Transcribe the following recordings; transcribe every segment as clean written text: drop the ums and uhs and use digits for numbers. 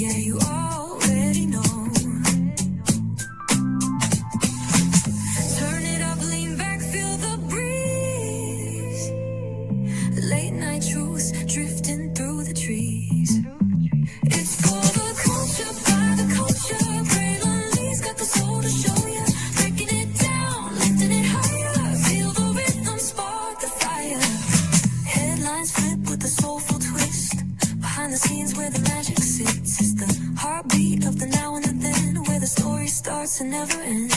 Yeah, you already know. Turn it up, lean back, feel the breeze. Late night truths drifting through the trees. It's for the culture, by the culture. Braylon Lee's got the soul to show ya. Breaking it down, lifting it higher. Feel the rhythm, spark the fire. Headlines flip with a soulful twist. Behind the scenes where the magic sits. It's the heartbeat of the now and the then. Where the story starts and never ends.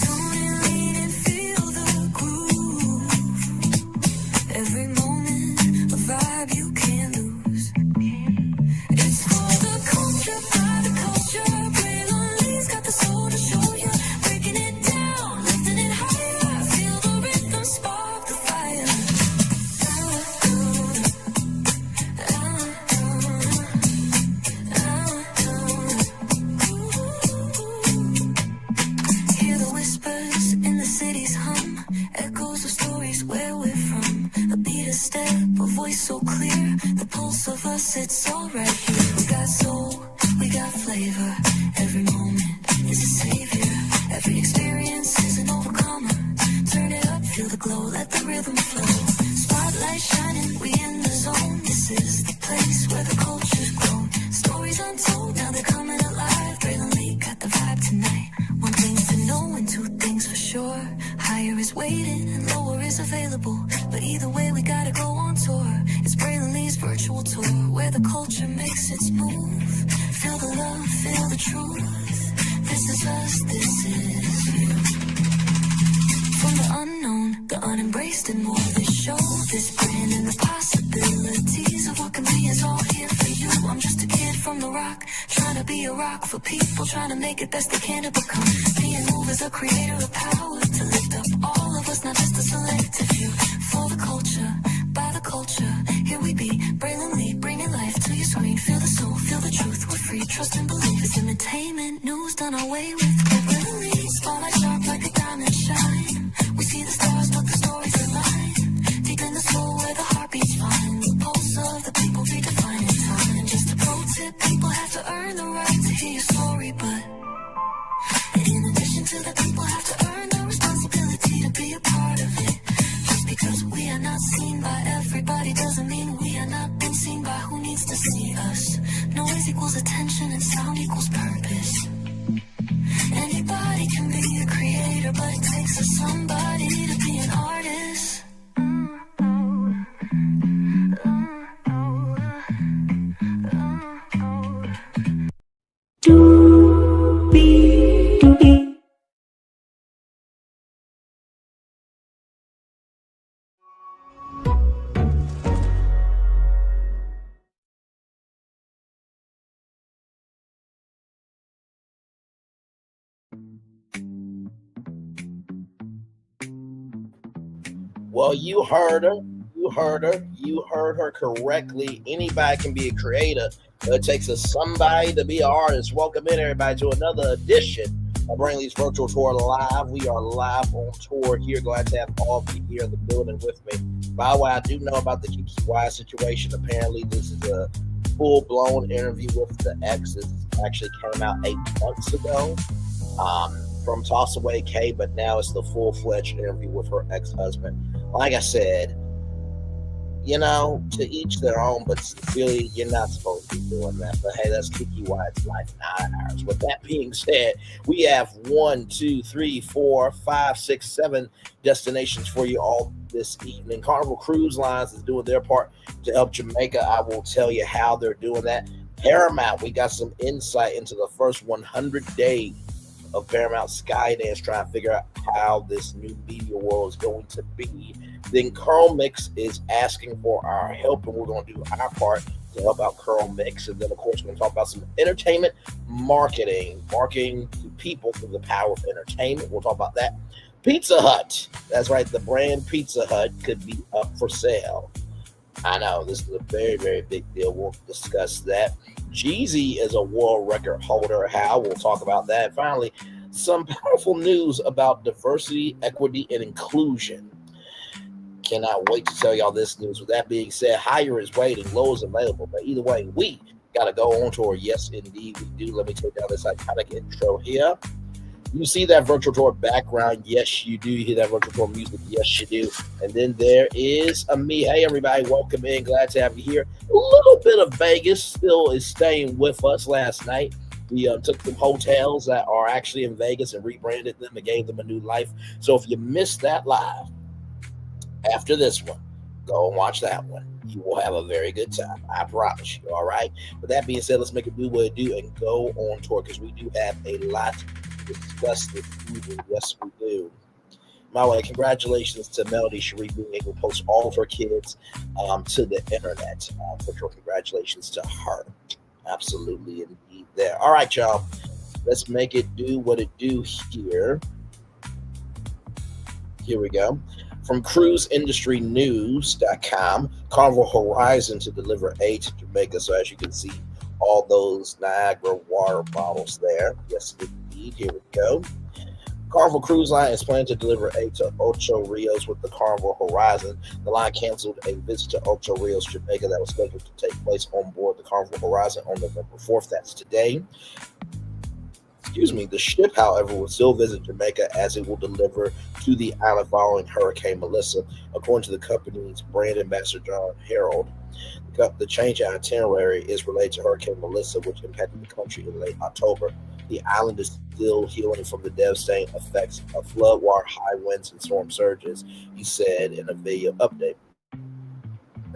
Tune in, lean and feel the groove. Every moment, a vibe you can't lose. It's for the culture, by the culture. Braylon Lee's got the soul to show ya. Breaking it down, lifting it higher. Feel the rhythm, spark the fire. Hear the whispers in the city's hum. Echoes of stories where we're from. A beat, a step, a voice so clear. The pulse of us, it's all right here. We got soul, we got flavor. Every moment is a savior. Every experience is an overcomer. Turn it up, feel the glow, let the rhythm flow. Spotlight shining, we in the zone. This is the place where the culture's grown. Stories untold, now they're coming alive. Braylon Lee got the vibe tonight. One thing to know and two things for sure. Higher is waiting and lower is available. But either way, we gotta go on tour. It's Braylon Lee's virtual tour, where the culture makes its move. Feel the love, feel the truth. This is us, this is you. From the unknown, the unembraced and more. This show, this brand and the possibilities of what can be is all here for you. I'm just a kid from the rock, trying to be a rock for people, trying to make it best they can to become. Being moved as a creator of power to lift up all of us, not just a selective few. For the culture, by the culture, here we be. Braylon Lee, bringing life to your screen. Feel the soul, feel the truth. We're free, trust and believe. It's entertainment, news done our way with. Braylon Lee, spotlight sharp like a diamond shine. We see the stars, but the stories align. Deep in the soul where the heartbeats find. The pulse of the people redefining time. Just a pro tip, people have to earn the right to hear your story, but in addition to that, people have to earn the responsibility to be a part of it. Just because we are not seen by everybody doesn't mean we are not being seen by who needs to see us. Noise equals attention and sound equals purpose. Anybody can be a creator, but it takes a somebody to be an artist. Well, you heard her. You heard her. You heard her correctly. Anybody can be a creator, but it takes a somebody to be an artist. Welcome in, everybody, to another edition of Braylon Lee's Virtual Tour Live. We are live on tour here. Glad to have all of you here in the building with me. By the way, I do know about the Keke Wyatt situation. Apparently, this is a full-blown interview with the ex. This actually came out 8 months ago. From Toss Away K, but now it's the full-fledged interview with her ex-husband. Like I said, you know, to each their own, but really, you're not supposed to be doing that. But hey, that's Keke Wyatt's life, not ours. With that being said, we have 1, 2, 3, 4, 5, 6, 7 destinations for you all this evening. Carnival Cruise Lines is doing their part to help Jamaica. I will tell you how they're doing that. Paramount, we got some insight into the first 100 days of Paramount Skydance, trying to figure out how this new media world is going to be. Then CurlMix is asking for our help, and we're going to do our part to help out CurlMix. And then, of course, we're going to talk about some entertainment marketing to people through the power of entertainment. We'll talk about that. Pizza Hut, that's right, the brand Pizza Hut could be up for sale. I know, this is a very, very big deal. We'll discuss that. Jeezy is a world record holder. How? We'll talk about that. And finally, some powerful news about diversity, equity, and inclusion. Cannot wait to tell y'all this news. With that being said, higher is waiting, low is available. But either way, we Got to go on tour. Yes, indeed, we do. Let me take down this iconic intro here. You see that virtual tour background? Yes, you do. You hear that virtual tour music? Yes, you do. And then there is a me. Hey, everybody, welcome in. Glad to have you here. A little bit of Vegas still is staying with us. Last night, we took some hotels that are actually in Vegas and rebranded them and gave them a new life. So if you missed that live, after this one, go and watch that one. You will have a very good time. I promise you. All right. With that being said, let's make it do what it do and go on tour because we do have a lot to discuss this evening. Yes, we do. My way, congratulations to Melody Cherie being able to post all of her kids to the internet. For sure, congratulations to her. Absolutely, indeed. There. All right, y'all. Let's make it do what it do here. Here we go. From cruiseindustrynews.com, Carnival Horizon to deliver aid to Jamaica. So as you can see, all those Niagara water bottles there. Yes, indeed. Here we go. Carnival Cruise Line is planning to deliver aid to Ocho Rios with the Carnival Horizon. The line canceled a visit to Ocho Rios, Jamaica that was scheduled to take place on board the Carnival Horizon on November 4th. That's today. The ship, however, will still visit Jamaica as it will deliver to the island following Hurricane Melissa, according to the company's brand ambassador, John Harold. The change in itinerary is related to Hurricane Melissa, which impacted the country in late October. The island is still healing from the devastating effects of floodwater, high winds, and storm surges, he said in a video update.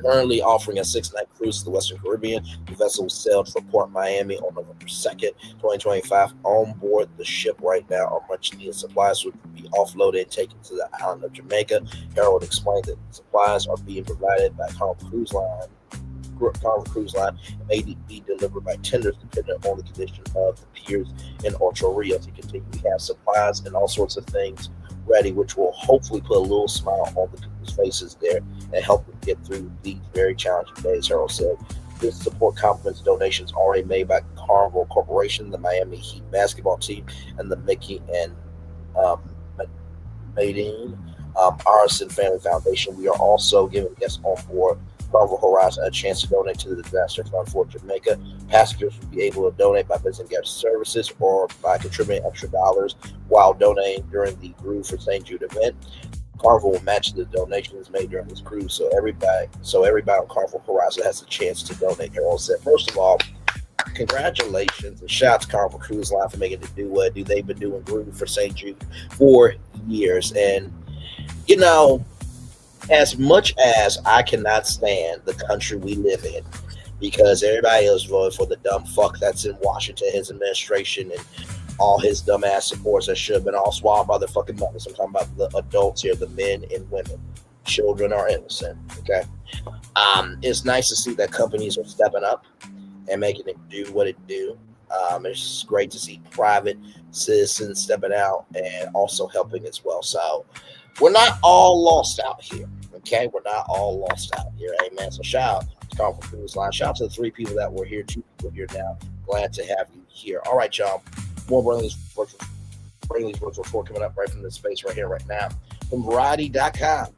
Currently offering a 6-night cruise to the Western Caribbean, the vessel sailed from Port Miami on November 2nd, 2025. On board the ship right now are much-needed supplies which will be offloaded and taken to the island of Jamaica. Harold explained that supplies are being provided by Carnival Cruise Line and may be delivered by tenders depending on the condition of the piers in Ocho Rios. He continued, we have supplies and all sorts of things ready, which will hopefully put a little smile on the people's faces there and help them get through these very challenging days, Harold said. This support complements donations already made by Carnival Corporation, the Miami Heat basketball team, and the Mickey and Maydeen Arson Family Foundation. We are also giving guests on board Carnival Horizon a chance to donate to the disaster fund for Jamaica. Passengers will be able to donate by visiting guest services or by contributing extra dollars while donating during the Groove for St. Jude event. Carnival will match the donations made during this cruise, so everybody on Carnival Horizon has a chance to donate. Harold said, first of all, congratulations and shout out to Carnival Cruise Line for making it do what it do. They've been doing Groove for St. Jude for years, and as much as I cannot stand the country we live in, because everybody else voted for the dumb fuck that's in Washington, his administration, and all his dumbass supporters that should have been all swallowed by their fucking mothers. I'm talking about the adults here, the men and women. Children are innocent, okay? It's nice to see that companies are stepping up and making it do what it do. It's great to see private citizens stepping out and also helping as well. So we're not all lost out here, okay? We're not all lost out here, amen. So shout out to Carnival Cruise Line. Shout out to the 3 people that were here, 2 people here now. Glad to have you here. All right, y'all. More Brainley's virtual tour coming up right from this space right here, right now. From Variety.com.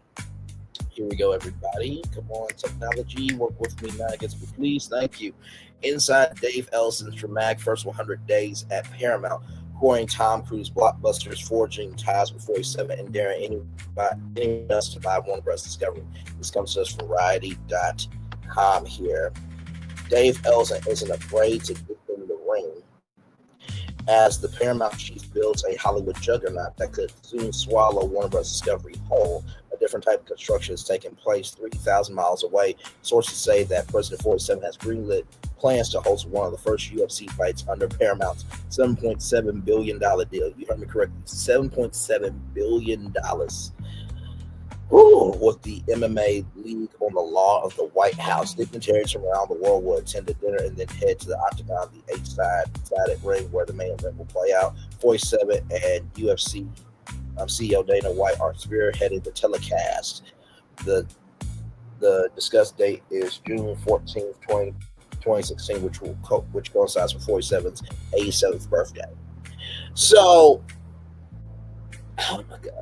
Here we go, everybody. Come on, technology. Work with me now. Against me, please. Thank you. Inside Dave Ellison's dramatic first 100 days at Paramount. Pouring Tom Cruise blockbusters, forging ties with 47 and daring anyone else to buy Warner Bros. Discovery. This comes to us from Variety.com here. Dave Ellison isn't afraid to get in the ring as the Paramount chief builds a Hollywood juggernaut that could soon swallow Warner Bros. Discovery whole. A different type of construction is taking place 3,000 miles away. Sources say that President 47 has greenlit plans to host one of the first UFC fights under Paramount's $7.7 billion deal. You heard me correctly, $7.7 billion. With the MMA League on the lawn of the White House. Dignitaries from around the world will attend the dinner and then head to the Octagon, the 8-sided ring where the main event will play out. 47 and UFC CEO Dana White are spearheading the telecast. The discussed date is June 14th, 2016, which coincides with 47's 87th birthday. So, oh my God.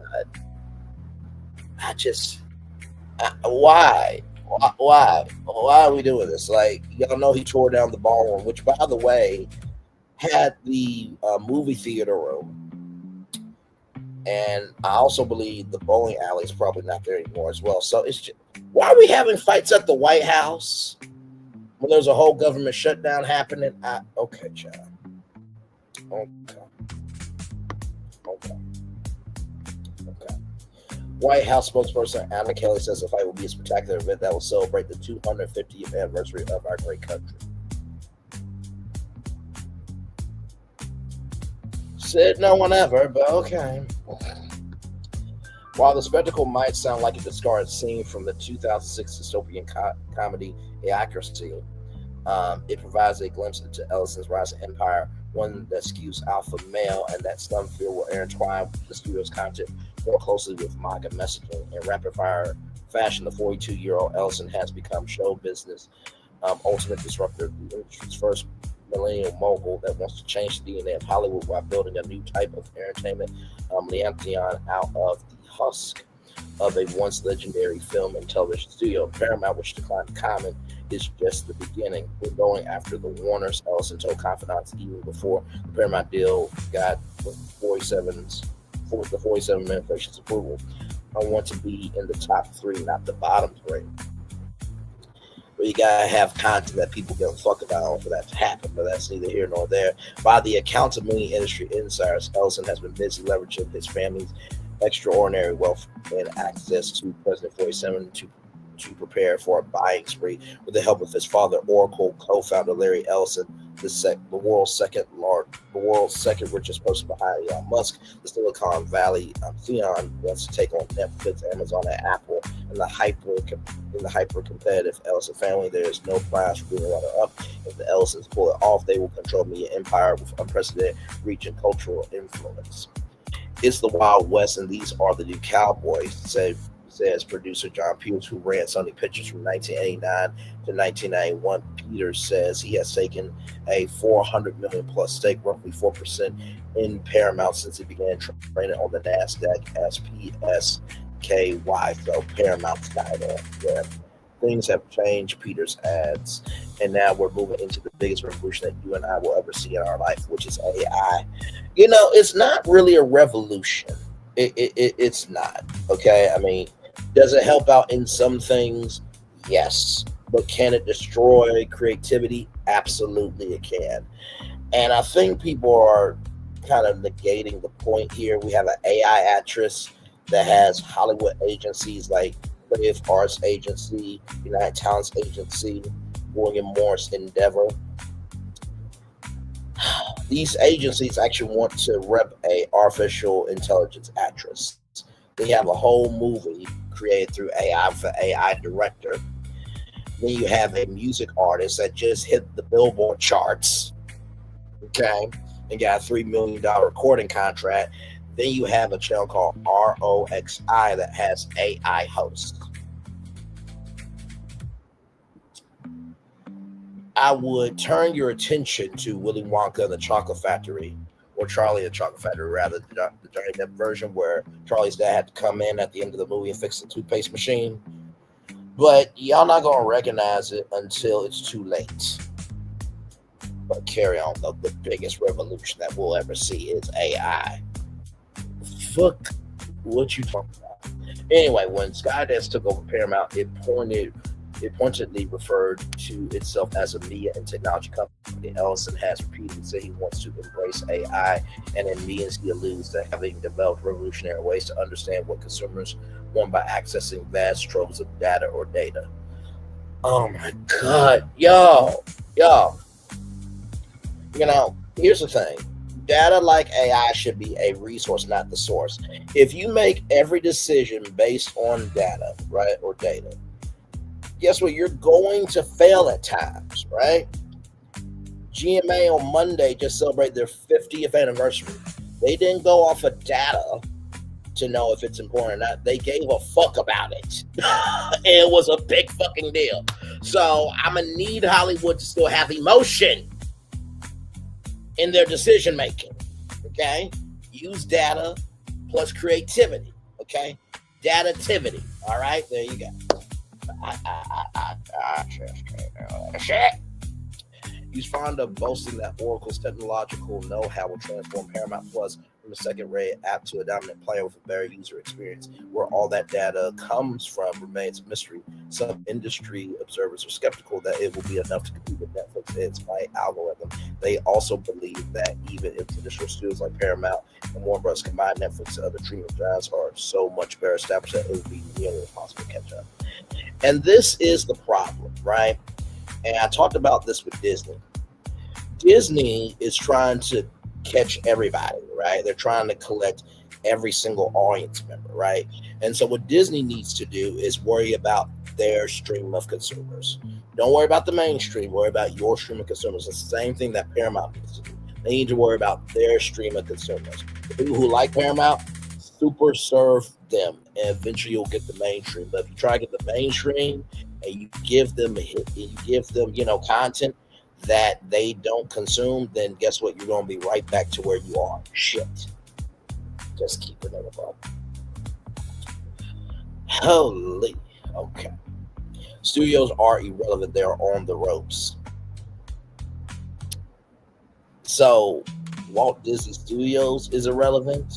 Why? Why are we doing this? Like, y'all know he tore down the ballroom, which, by the way, had the movie theater room, and I also believe the bowling alley is probably not there anymore as well. So it's just, why are we having fights at the White House when there's a whole government shutdown happening? Okay, child. Okay. Okay. Okay. White House spokesperson Anna Kelly says the fight will be a spectacular event that will celebrate the 250th anniversary of our great country. Said no one ever, but okay. While the spectacle might sound like a discarded scene from the 2006 dystopian comedy Idiocracy, it provides a glimpse into Ellison's rising empire, one that skews alpha male and that some fear will intertwine the studio's content more closely with MAGA messaging. In rapid-fire fashion, the 42-year-old Ellison has become show business ultimate disruptor, the industry's first millennial mogul that wants to change the DNA of Hollywood while building a new type of entertainment, Leontheon out of the husk of a once legendary film and television studio. Paramount, which declined to comment, is just the beginning. We're going after the Warners, Ellison told confidants even before the Paramount deal got the 47 manufacturer's approval. I want to be in the top 3, not the bottom 3. But you gotta have content that people give a fuck about for that to happen, but that's neither here nor there. By the accounts of many industry insiders, Ellison has been busy leveraging his family's extraordinary wealth and access to President 47 to prepare for a buying spree with the help of his father, Oracle co-founder Larry Ellison, the world's second richest person behind Elon Musk. The Silicon Valley Theon wants to take on Netflix, Amazon, and Apple. In the hyper competitive Ellison family, there is no prize for being runner up. If the Ellisons pull it off, they will control media empire with unprecedented reach and cultural influence. It's the Wild West, and these are the new cowboys, says producer John Peters, who ran Sony Pictures from 1989 to 1991. Peters says he has taken a $400 million plus stake, roughly 4%, in Paramount since he began trading on the NASDAQ as PSKY, so Paramount Skyline. Yeah. Things have changed, Peters adds, and now we're moving into the biggest revolution that you and I will ever see in our life, which is AI. You know, it's not really a revolution. It's not, okay? I mean, does it help out in some things? Yes. But can it destroy creativity? Absolutely it can. And I think people are kind of negating the point here. We have an AI actress that has Hollywood agencies like Creative Arts Agency, United Talents Agency, William Morris Endeavor. These agencies actually want to rep a artificial intelligence actress. They have a whole movie created through AI for AI director. Then you have a music artist that just hit the Billboard charts, okay, and got a $3 million recording contract. Then you have a channel called ROXI that has AI hosts. I would turn your attention to Willy Wonka and the Chocolate Factory, or Charlie and the Chocolate Factory, rather, the Johnny Depp version where Charlie's dad had to come in at the end of the movie and fix the toothpaste machine. But y'all not going to recognize it until it's too late. But carry on, though. The biggest revolution that we'll ever see is AI. Fuck what you talking about. Anyway, when Skydance took over Paramount, it pointedly referred to itself as a media and technology company. Ellison has repeatedly said he wants to embrace AI, and in meetings he alludes to having developed revolutionary ways to understand what consumers want by accessing vast troves of data or data. Oh my God, y'all. You know, here's the thing. Data like AI should be a resource, not the source. If you make every decision based on data, right, or data, guess what? You're going to fail at times, right? GMA on Monday just celebrated their 50th anniversary. They didn't go off of data to know if it's important or not. They gave a fuck about it. It was a big fucking deal. So I'm going to need Hollywood to still have emotion in their decision making, okay? Use data plus creativity, okay? Datativity, all right? There you go. Shit. He's fond of boasting that Oracle's technological know-how will transform Paramount Plus from a second-rate app to a dominant player with a better user experience. Where all that data comes from remains a mystery. Some industry observers are skeptical that it will be enough to compete with Netflix and its by algorithm. They also believe that even if traditional studios like Paramount and Warner Bros. Combine, Netflix and other streaming giants are so much better established that it would be nearly impossible to catch up. And this is the problem, right? And I talked about this with Disney. Disney is trying to catch everybody, right? They're trying to collect every single audience member, right? And so what Disney needs to do is worry about their stream of consumers. Don't worry about the mainstream, worry about your stream of consumers. It's the same thing that Paramount needs to do. They need to worry about their stream of consumers. The people who like Paramount, super serve them, and eventually you'll get the mainstream. But if you try to get the mainstream and you give them content that they don't consume, then guess what? You're going to be right back to where you are. Shit. Just keep it in the book. Holy. Okay. Studios are irrelevant. They're on the ropes. So, Walt Disney Studios is irrelevant.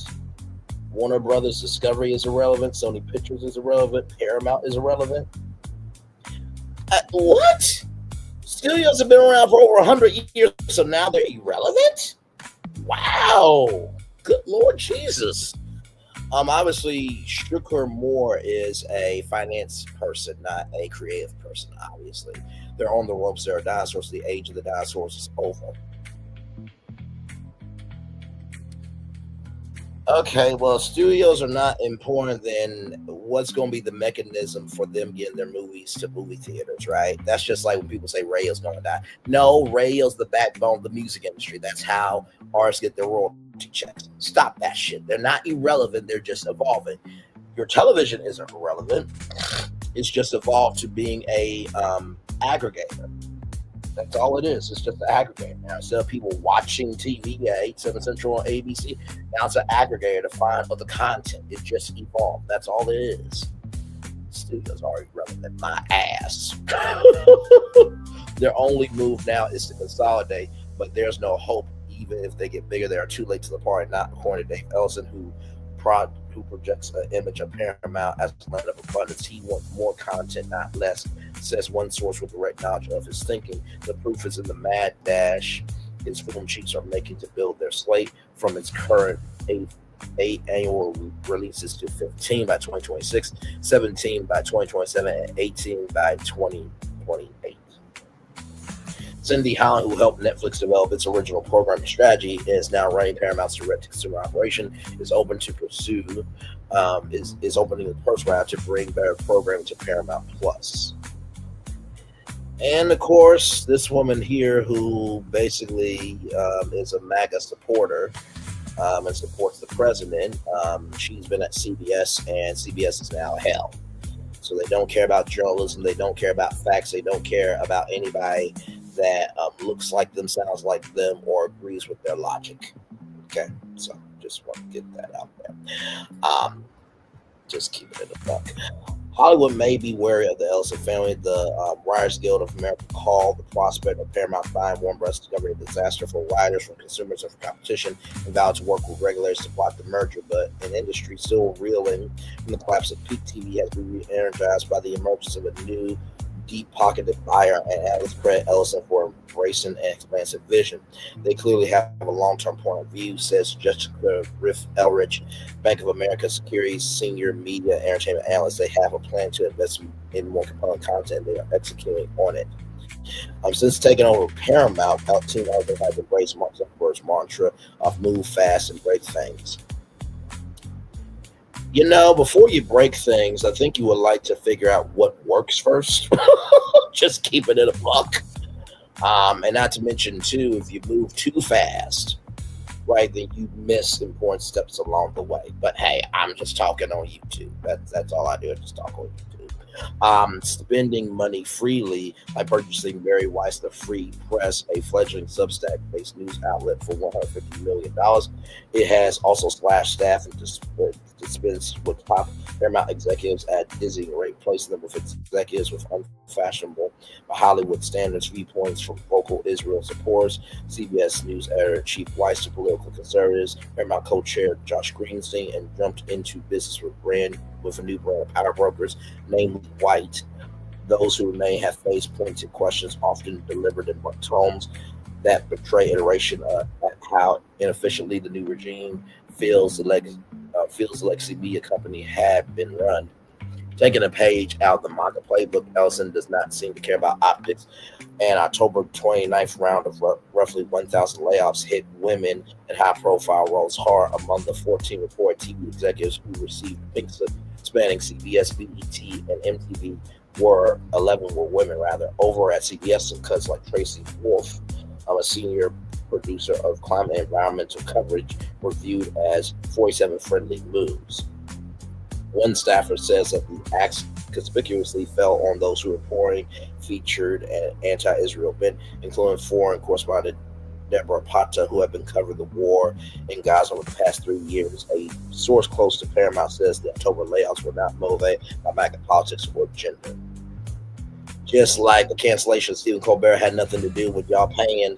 Warner Brothers Discovery is irrelevant. Sony Pictures is irrelevant. Paramount is irrelevant. What? Studios have been around for over 100 years, so now they're irrelevant? Wow. Good Lord Jesus. Obviously, Strucker Moore is a finance person, not a creative person, obviously. They're on the ropes. They're dinosaurs. The age of the dinosaurs is over. Okay, well, studios are not important, then what's going to be the mechanism for them getting their movies to movie theaters, right? That's just like when people say radio's going to die. No, radio's the backbone of the music industry. That's how artists get their royalty checks. Stop that shit. They're not irrelevant. They're just evolving. Your television isn't irrelevant. It's just evolved to being a aggregator. That's all it is. It's just an aggregator now. Instead of people watching TV at 8, 7 Central on ABC, now it's an aggregator to find other content. It just evolved. That's all it is. Studios are irrelevant. My ass. Their only move now is to consolidate, but there's no hope. Even if they get bigger, they are too late to the party. Not according to Dave Ellison, who projects an image of Paramount as a land of abundance. He wants more content, not less, says one source with direct knowledge of his thinking. The proof is in the mad dash his film chiefs are making to build their slate from its current eight annual releases to 15 by 2026, 17 by 2027, and 18 by 2028. Cindy Holland, who helped Netflix develop its original programming strategy, is now running Paramount's direct-to-consumer operation. Is open to pursue, is opening the first round to bring better programming to Paramount Plus. And of course, this woman here, who basically is a MAGA supporter and supports the president, she's been at CBS, and CBS is now hell. So they don't care about journalism. They don't care about facts. They don't care about anybody that looks like them, sounds like them, or agrees with their logic. Okay, so just want to get that out there. Just keep it in the buck. Hollywood may be wary of the Ellison family. The Writers Guild of America called the prospect of Paramount buying Warner Bros. Discovery a disaster for writers, for consumers, and for competition, and vowed to work with regulators to block the merger. But an industry still reeling from the collapse of peak TV has been re-energized by the emergence of a new deep-pocketed buyer, and analysts credit Ellison for embracing an expansive vision. They clearly have a long-term point of view, says Jessica Riff Elrich, Bank of America Securities senior media and entertainment analyst. They have a plan to invest in more compelling content. They are executing on it. Since taking over Paramount, Team Ellison has embraced Mark Zuckerberg's mantra of move fast and break things. You know, before you break things, I think you would like to figure out what works first. Just keep it in a buck. And not to mention, too, if you move too fast, right, then you miss important steps along the way. But hey, I'm just talking on YouTube. That's all I do. I just talk on YouTube. Spending money freely by purchasing Barry Weiss, the Free Press, a fledgling Substack-based news outlet, for $150 million. It has also slashed staff and dispense with top Paramount executives at dizzying rate, placing them with executives with unfashionable by Hollywood standards, viewpoints from vocal Israel supporters, CBS News editor-in-chief Weiss to political conservatives, Paramount co-chair Josh Greenstein, and jumped into business with a new brand of power brokers, namely White. Those who remain have faced pointed questions, often delivered in tones that betray iteration at how inefficiently the new regime feels the legacy media company had been run. Taking a page out of the MAGA playbook, Ellison does not seem to care about optics. An October 29th round of roughly 1,000 layoffs hit women in high-profile roles hard. Among the 14 reported TV executives who received pink slip spanning CBS, BET, and MTV 11 were women, rather. Over at CBS, some cuts like Tracy Wolf, a senior producer of climate and environmental coverage, were viewed as 47 friendly moves. One staffer says that the acts conspicuously fell on those who reporting featured an anti-Israel bent, including foreign correspondent Deborah Pata, who had been covering the war in Gaza over the past 3 years. A source close to Paramount says the October layoffs were not motivated by MAGA politics or gender. Just like the cancellation of Stephen Colbert had nothing to do with y'all paying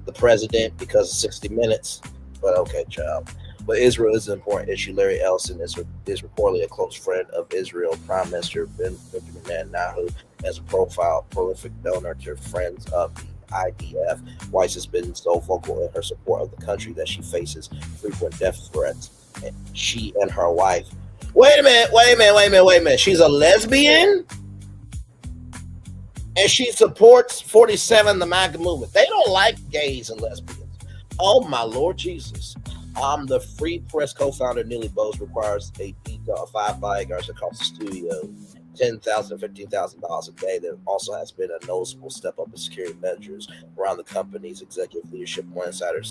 the president because of 60 Minutes. But okay, child. But Israel is an important issue. Larry Ellison is reportedly a close friend of Israel Prime Minister Benjamin Netanyahu, as a prolific donor to Friends of the IDF. Weiss has been so vocal in her support of the country that she faces frequent death threats. And she and her wife. Wait a minute. She's a lesbian? And she supports 47, the MAGA movement. They don't like gays and lesbians. Oh, my Lord Jesus. The Free Press co-founder, Neely Bose, requires a detail of 5 bodyguards across the studio, $10,000, $15,000 a day. There also has been a noticeable step up in security measures around the company's executive leadership. One insider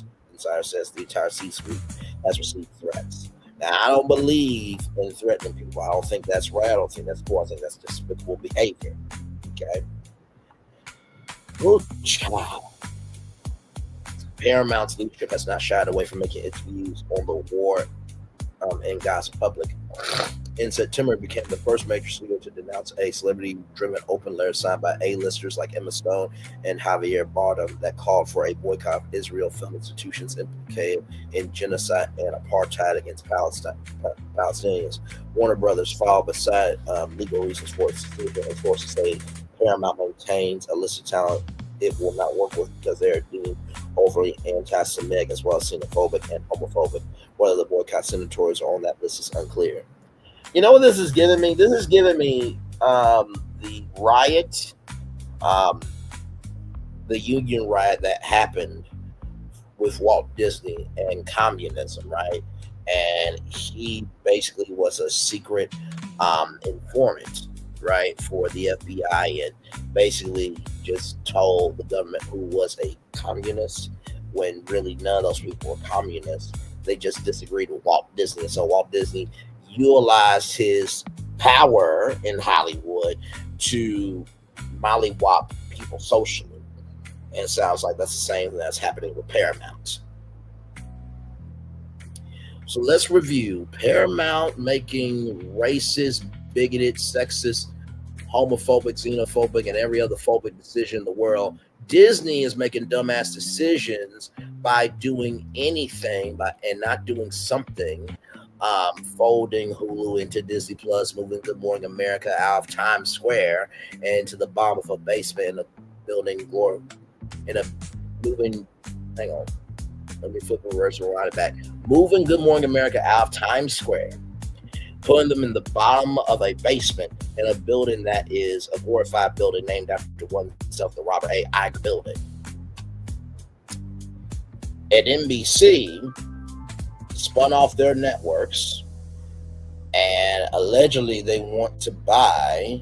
says the entire C-suite has received threats. Now, I don't believe in threatening people. I don't think that's right. I don't think that's cool. I think that's despicable behavior. Okay? Good child. Paramount's leadership has not shied away from making its views on the war in Gaza public. In September, it became the first major studio to denounce a celebrity-driven open letter signed by A-listers like Emma Stone and Javier Bardem that called for a boycott of Israel film institutions implicated in genocide and apartheid against Palestinians. Warner Brothers filed beside legal reasons for its studio, and sources say Paramount maintains a list of talent it will not work with because they are deemed overly anti-Semitic as well as xenophobic and homophobic. Whether the boycott signatories are on that list is unclear. You know what this is giving me? This is giving me the riot, the union riot that happened with Walt Disney and communism, right? And he basically was a secret informant, right, for the FBI, and basically just told the government who was a communist when really none of those people were communists. They just disagreed with Walt Disney. So Walt Disney utilized his power in Hollywood to mollywop people socially. And it sounds like that's the same thing that's happening with Paramount. So let's review Paramount making racist, bigoted, sexist, homophobic, xenophobic, and every other phobic decision in the world. Disney is making dumbass decisions by doing anything and not doing something. Folding Hulu into Disney Plus, moving Good Morning America out of Times Square and into the bottom of a basement in a building, hang on, let me flip the reverse and ride it back. Moving Good Morning America out of Times Square, putting them in the bottom of a basement in a building that is a glorified building named after oneself, the Robert A. Icke building. At NBC, spun off their networks, and allegedly they want to buy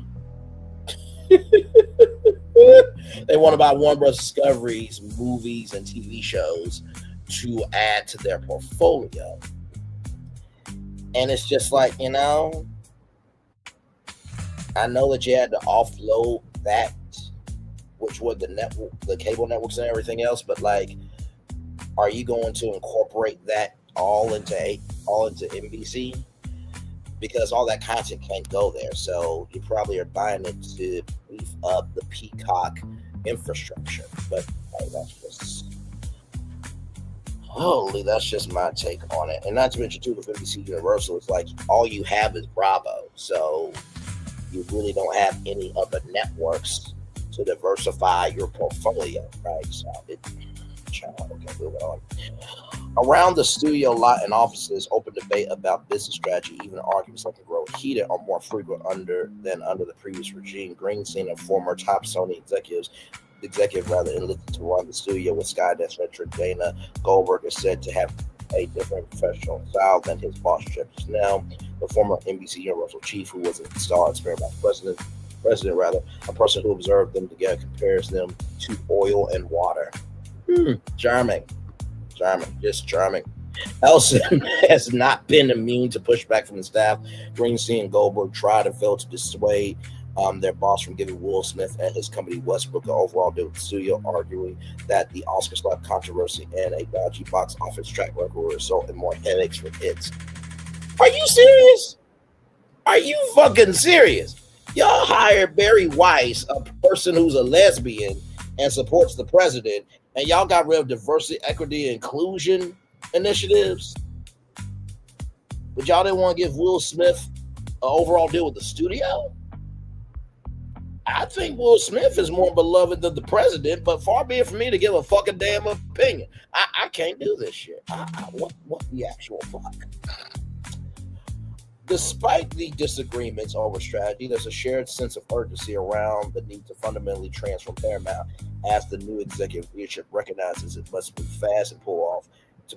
Warner Bros. Discovery's movies and TV shows to add to their portfolio. And it's just like, I know that you had to offload that, which were the cable networks and everything else, but like, are you going to incorporate that all into NBC? because all that content can't go there. So you probably are buying it to beef up the Peacock infrastructure. But hey, that's just my take on it. And not to mention too, with NBC Universal, it's like all you have is Bravo. So you really don't have any other networks to diversify your portfolio, right? So okay, moving on. Around the studio lot and offices, open debate about business strategy, even arguments that can grow heated are more frequent than under the previous regime. Greenstein, a former top Sony executive enlisted to run the studio with Skydance veteran Dana Goldberg, is said to have a different professional style than his boss, Jeff Snell, the former NBC Universal chief who was installed as Paramount president, a person who observed them together compares them to oil and water. Charming. Just charming. Elson has not been immune to pushback from the staff. Greenstein and Goldberg tried and failed to dissuade their boss from giving Will Smith and his company Westbrook the overall deal with the studio, arguing that the Oscar slap controversy and a dodgy box office track record will result in more headaches for hits. Are you serious? Are you fucking serious? Y'all hired Barry Weiss, a person who's a lesbian and supports the president, and y'all got rid of diversity, equity, and inclusion initiatives, but y'all didn't want to give Will Smith an overall deal with the studio? I think Will Smith is more beloved than the president, but far be it from me to give a fucking damn opinion. I can't do this shit. What the actual fuck? Despite the disagreements over strategy, there's a shared sense of urgency around the need to fundamentally transform Paramount as the new executive leadership recognizes it must move fast and pull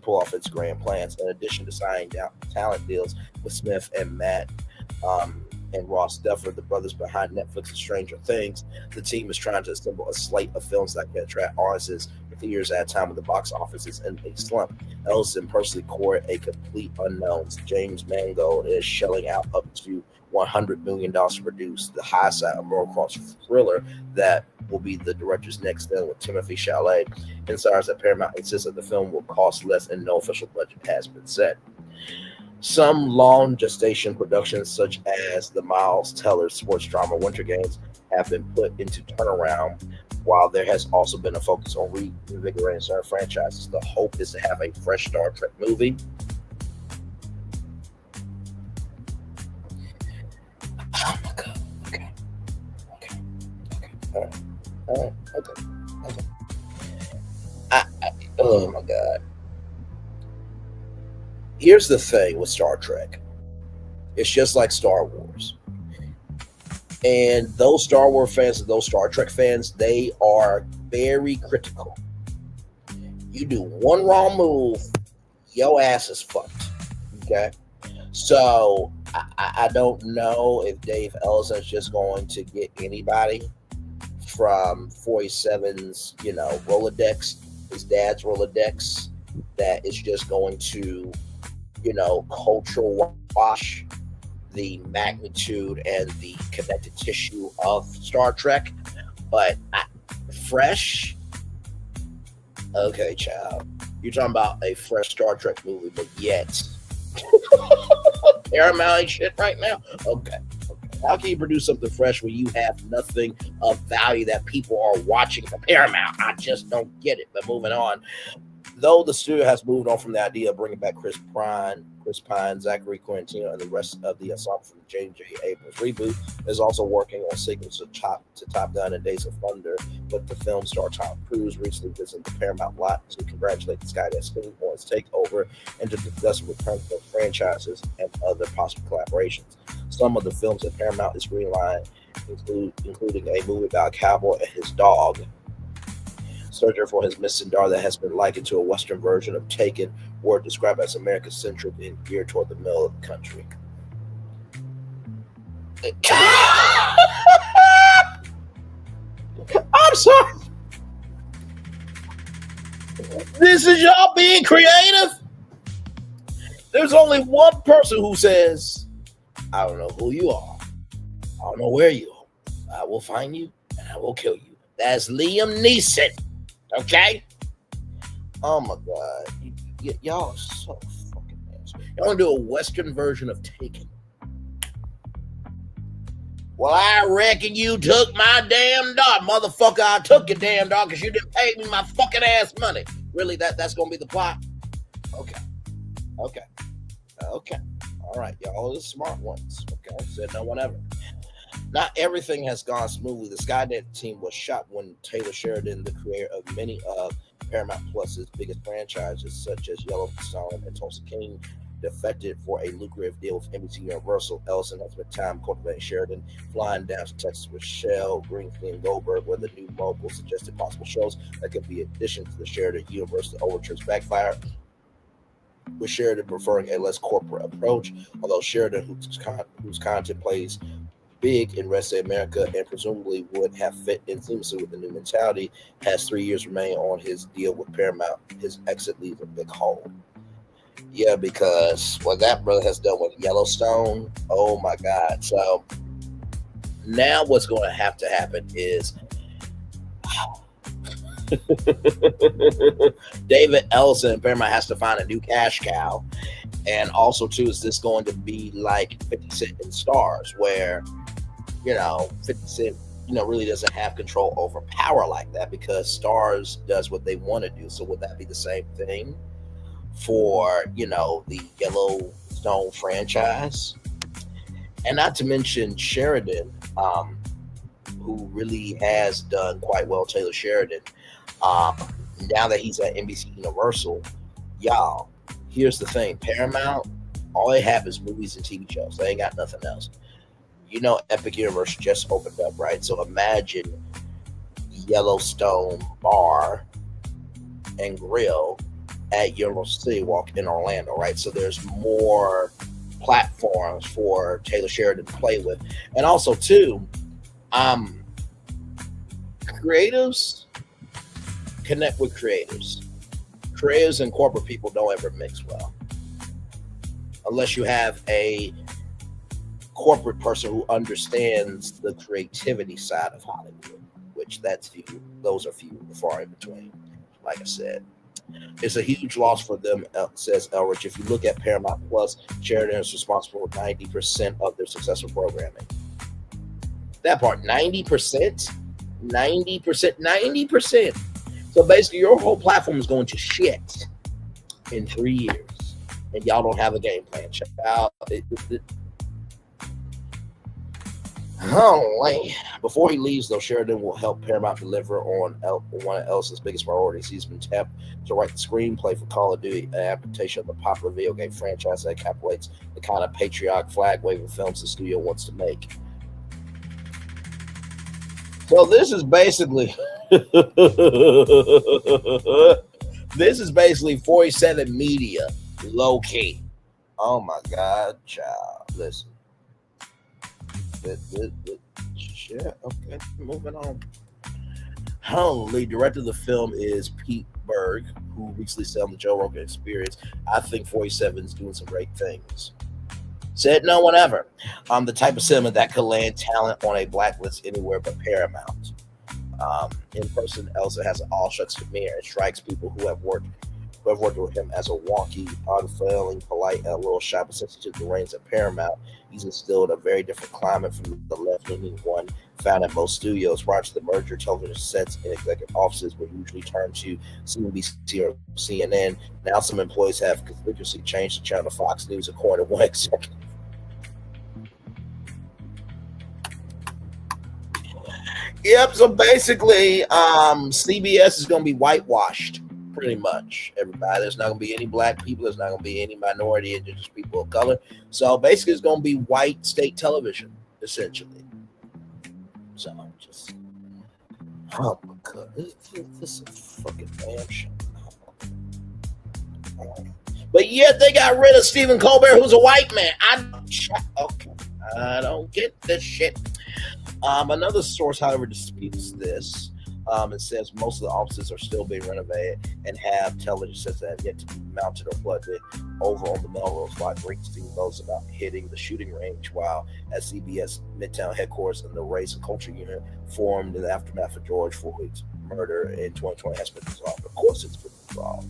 off its grand plans. In addition to signing down talent deals with Smith and Matt and Ross Duffer, the brothers behind Netflix's Stranger Things, the team is trying to assemble a slate of films that can attract audiences for years at a time when the box office is in a slump. Ellison personally courted a complete unknown. James Mangold is shelling out up to $100 million to produce the high side of Morocco's thriller that will be the director's next film with Timothée Chalamet. Insiders at Paramount insist that the film will cost less and no official budget has been set. Some long gestation productions, such as the Miles Teller sports drama Winter Games, have been put into turnaround, while there has also been a focus on reinvigorating certain franchises. The hope is to have a fresh Star Trek movie. Oh my God. Okay. All right. Okay. Oh my God. Here's the thing with Star Trek. It's just like Star Wars. And those Star Wars fans and those Star Trek fans, they are very critical. You do one wrong move, your ass is fucked. Okay? So I don't know if Dave Ellison is just going to get anybody from 47's, Rolodex, his dad's Rolodex, that is just going to, cultural wash the magnitude and the connected tissue of Star Trek. But fresh, okay, child, you're talking about a fresh Star Trek movie, but yet Paramount ain't shit right now. Okay. How can you produce something fresh when you have nothing of value that people are watching from Paramount? I just don't get it. But moving on. Though the studio has moved on from the idea of bringing back Chris Pine, Zachary Quintino, and the rest of the ensemble from the J.J. Abrams reboot, is also working on sequels to Top Gun and Days of Thunder. But the film star Tom Cruise recently visited the Paramount lot to congratulate the Skydance team on its takeover and to discuss return of franchises and other possible collaborations. Some of the films that Paramount is greenlining including a movie about a cowboy and his dog, searching for his missing daughter, that has been likened to a Western version of Taken, or described as American-centric and geared toward the middle of the country. I'm sorry. This is y'all being creative? There's only one person who says, I don't know who you are. I don't know where you are. I will find you and I will kill you. That's Liam Neeson. Okay? Oh my God. Y'all are so fucking nasty. Y'all want to do a Western version of Taken. Well, I reckon you took my damn dog, motherfucker. I took your damn dog because you didn't pay me my fucking ass money. Really, that's gonna be the plot? Okay, okay, okay. All right, y'all are the smart ones. Okay, said no one ever. Not everything has gone smoothly. The Skynet team was shot when Taylor Sheridan, the creator of many of Paramount Plus's biggest franchises, such as Yellowstone and Tulsa King, defected for a lucrative deal with NBC Universal. Ellison has spent time cultivating Sheridan, flying down to Texas with Shell, Greenfield, and Goldberg, where the new mogul suggested possible shows that could be addition to the Sheridan universe. The overtures backfire, with Sheridan preferring a less corporate approach, although Sheridan, whose content plays big in rest of America and presumably would have fit in seamlessly with the new mentality, has 3 years remaining on his deal with Paramount. His exit leaves a big hole. Yeah, because what that brother has done with Yellowstone, oh my God. So now what's going to happen is David Ellison, Paramount has to find a new cash cow. And also, too, is this going to be like 50 Cent in Stars, where 50 Cent, really doesn't have control over power like that because Stars does what they want to do. So would that be the same thing for, the Yellowstone franchise? And not to mention Sheridan, who really has done quite well, Taylor Sheridan. Now that he's at NBC Universal, y'all, here's the thing. Paramount, all they have is movies and TV shows. They ain't got nothing else. Epic Universe just opened up, right? So imagine Yellowstone Bar and Grill at Universal City Walk in Orlando, right? So there's more platforms for Taylor Sheridan to play with. And also, too, creatives connect with creators. Creatives and corporate people don't ever mix well. Unless you have a corporate person who understands the creativity side of Hollywood, which those are few and far in between. Like I said, it's a huge loss for them, says Elrich. If you look at Paramount Plus, Sheridan is responsible for 90% of their successful programming. That part, 90%? 90%. So basically, your whole platform is going to shit in 3 years, and y'all don't have a game plan. Check out. Before he leaves, though, Sheridan will help Paramount deliver on one of Ellison's biggest priorities. He's been tapped to write the screenplay for Call of Duty, an adaptation of the popular video game franchise that encapsulates the kind of patriotic flag-waving films the studio wants to make. So this is basically 47 Media, low key. Oh my God, child! Listen. Shit. Okay, moving on. The director of the film is Pete Berg, who recently said on the Joe Rogan Experience, "I think 47 is doing some great things." Said no one ever. The type of cinema that could land talent on a blacklist anywhere but Paramount. In person, Elsa has an all shucks demeanor and strikes people who have worked with him as a wonky, unfailing, polite, and a little shy. But since he took the reins at Paramount, he's instilled a very different climate from the left-leaning one found at most studios. Prior to the merger, television sets and executive offices were usually turned to CNBC or CNN. Now some employees have conspicuously changed the channel to Fox News, according to one executive. Yep, so basically, CBS is going to be whitewashed, pretty much, everybody. There's not going to be any black people. There's not going to be any minority, indigenous people of color. So basically, it's going to be white state television, essentially. So just, oh my God, this is a fucking damn shit. But yet they got rid of Stephen Colbert, who's a white man. I don't get this shit. Another source, however, disputes this. It says most of the offices are still being renovated and have television sets that have yet to be mounted or plugged in. Over on the Melrose lot, Greenstein boasts about hitting the shooting range, while at CBS Midtown headquarters and the Race and Culture Unit formed in the aftermath of George Floyd's murder in 2020 has been resolved. Of course it's been resolved.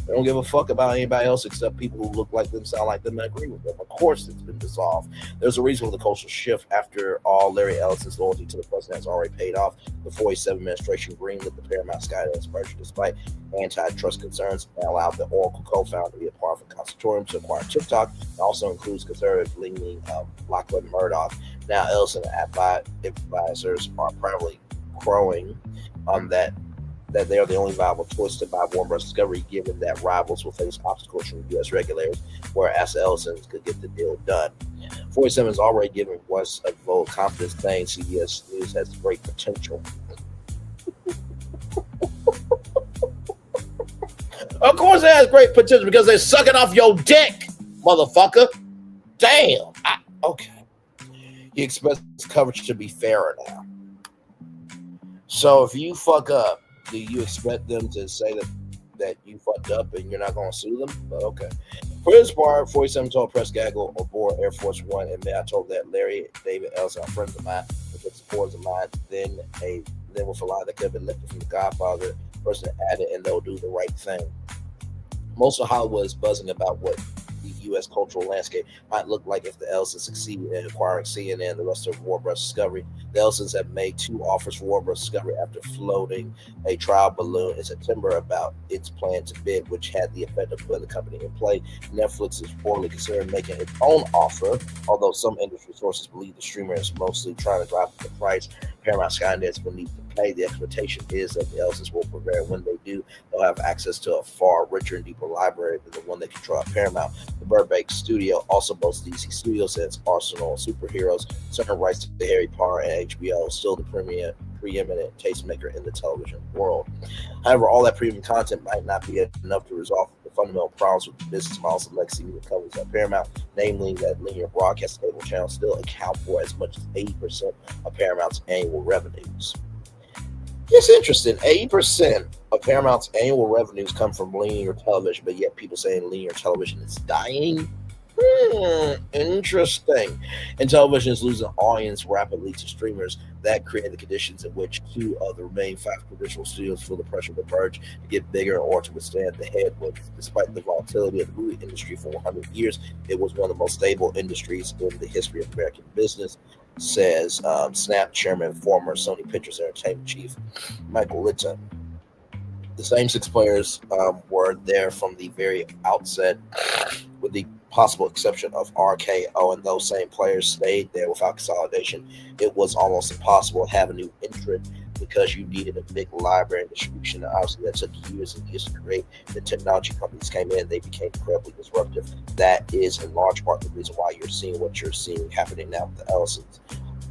They don't give a fuck about anybody else except people who look like them, sound like them, and agree with them. Of course, it's been dissolved. There's a reason for the cultural shift. After all, Larry Ellison's loyalty to the president has already paid off. The 47 administration greenlit the Paramount Skydance merger despite antitrust concerns and allowed the Oracle co-founder to be a part of a consortium to acquire TikTok. It also includes conservative-leaning Lachlan Murdoch. Now, Ellison advisors are primarily crowing on that they are the only viable choice to buy Warner Bros. Discovery, given that rivals will face obstacles from U.S. regulators, whereas Ellison could get the deal done. 47 is already giving West a vote of confidence, saying CBS News has great potential. Of course it has great potential because they're sucking off your dick, motherfucker. Damn. Okay. He expects coverage to be fairer now. So if you fuck up, do you expect them to say that you fucked up and you're not going to sue them? But okay. For his part, 47 told press gaggle aboard Air Force One, and I told that Larry David Ellison, a friend of mine, which supporters of mine, then with a lie that could have been lifted from the Godfather, person added, and they'll do the right thing. Most of Hollywood is buzzing about what the U.S. cultural landscape might look like if the Ellisons succeed in acquiring CNN and the rest of Warner Bros. Discovery. The Ellisons have made 2 offers for Warner Bros. Discovery after floating a trial balloon in September about its plan to bid, which had the effect of putting the company in play. Netflix is reportedly considering making its own offer, although some industry sources believe the streamer is mostly trying to drive up the price Paramount Skydance will need to pay. The expectation is that the Ellisons will prevail. When they do, they'll have access to a far richer and deeper library than the one they control at Paramount. The Burbank studio also boasts DC Studios and its arsenal of superheroes, certain rights to Harry Potter and HBO, still the preeminent tastemaker in the television world. However, all that premium content might not be enough to resolve the fundamental problems with the business models of legacy media companies at Paramount, namely that linear broadcast cable channels still account for as much as 80% of Paramount's annual revenues. It's interesting. 80% of Paramount's annual revenues come from linear television, but yet people saying linear television is dying. Interesting. And television is losing audience rapidly to streamers. That create the conditions in which 2 of the remaining 5 traditional studios feel the pressure to merge to get bigger or to withstand the headwinds. Despite the volatility of the movie industry for 100 years, it was one of the most stable industries in the history of American business, says Snap chairman, former Sony Pictures Entertainment chief Michael Litton. The same 6 players were there from the very outset, with the possible exception of RKO, and those same players stayed there without consolidation. It was almost impossible to have a new entrant because you needed a big library and distribution. And obviously, that took years and years to create. The technology companies came in, they became incredibly disruptive. That is in large part the reason why you're seeing what you're seeing happening now with the Ellisons.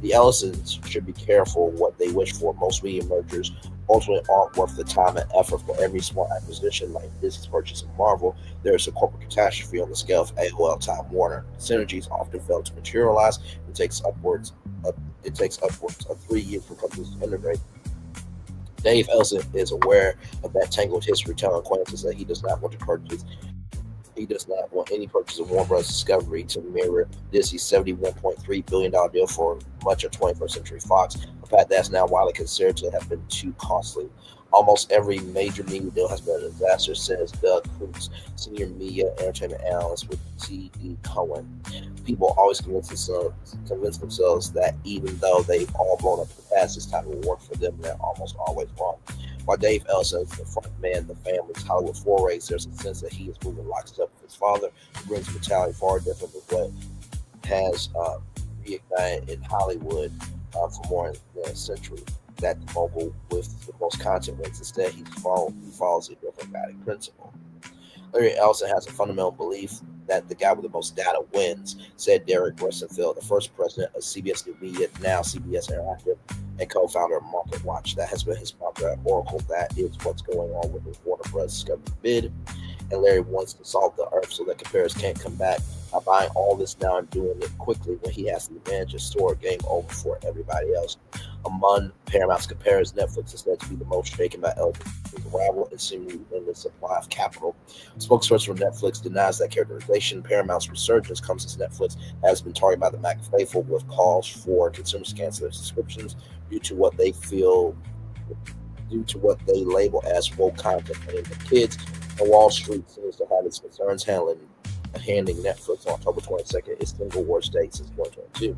The Ellisons should be careful what they wish for. Most media mergers ultimately aren't worth the time and effort. For every small acquisition like Disney's purchase of Marvel, there is a corporate catastrophe on the scale of AOL Time Warner. Synergies often fail to materialize. It takes upwards of 3 years for companies to integrate. Dave Ellison is aware of that tangled history, telling acquaintances that he does not want any purchase of Warner Bros. Discovery to mirror Disney's $71.3 billion deal for much of 21st Century Fox, a fact that's now widely considered to have been too costly. Almost every major media deal has been a disaster, says Doug Hoops, senior media entertainment analyst with TD Cowen. People always convince themselves that even though they've all blown up in the past, this time will work for them, they're almost always wrong. While Dave Ellison is the front man of the family's Hollywood forays, there's a sense that he is moving lockstep with his father, who brings a mentality far different than what has reignited in Hollywood for more than a century. That the mogul with the most content wins. Instead, he follows a different guiding principle. Larry Ellison has a fundamental belief that the guy with the most data wins, said Derek Rosenfeld, the first president of CBS New Media, now CBS Interactive, and co-founder of Market Watch. That has been his mantra at Oracle. That is what's going on with the Warner Bros. Discovery bid. And Larry wants to solve the earth so that competitors can't come back by buying all this now and doing it quickly when he has to manage a store game over for everybody else. Among Paramount's competitors, Netflix is said to be the most shaken by Ellison's arrival and seemingly endless supply of capital. A spokesperson from Netflix denies that characterization. Paramount's resurgence comes as Netflix has been targeted by the Mac faithful with calls for consumers to cancel their subscriptions due to what they label as woke content aimed at kids. And Wall Street seems to have its concerns handing Netflix on October 22nd its single worst date since 2022.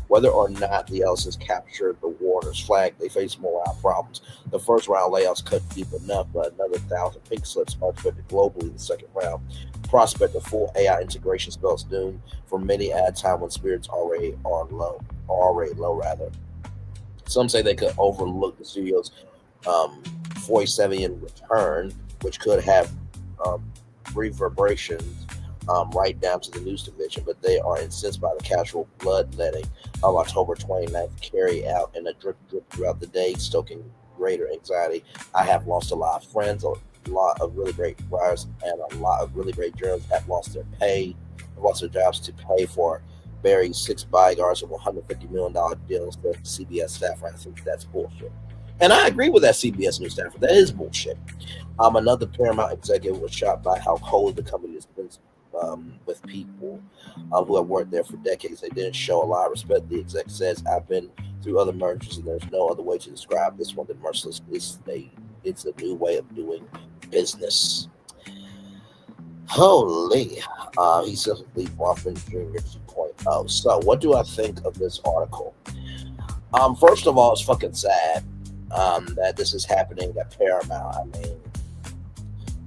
Whether or not the Ellisons captured the Warner's flag, they face morale problems. The first round layoffs cut deep enough, but another 1,000 pink slips are expected globally in the second round. Prospect of full AI integration spells doom for many at a time when spirits already low rather. Some say they could overlook the studio's 47 return, which could have um, reverberations right down to the news division, but they are incensed by the casual bloodletting of October 29th carry out in a drip throughout the day, stoking greater anxiety. I have lost a lot of friends, a lot of really great writers, and a lot of really great journalists have lost their pay, have lost their jobs to pay for burying six bodyguards of $150 million deals that CBS staffer. I think that's bullshit. And I agree with that CBS news staffer. That is bullshit. Another Paramount executive was shocked by how cold the company has been with people who have worked there for decades. They didn't show a lot of respect. The exec says, "I've been through other mergers, and there's no other way to describe this one than merciless. It's a new way of doing business." Holy, he says Lee Bronfman Jr. 2.0. So, what do I think of this article? First of all, it's fucking sad that this is happening at Paramount. I mean,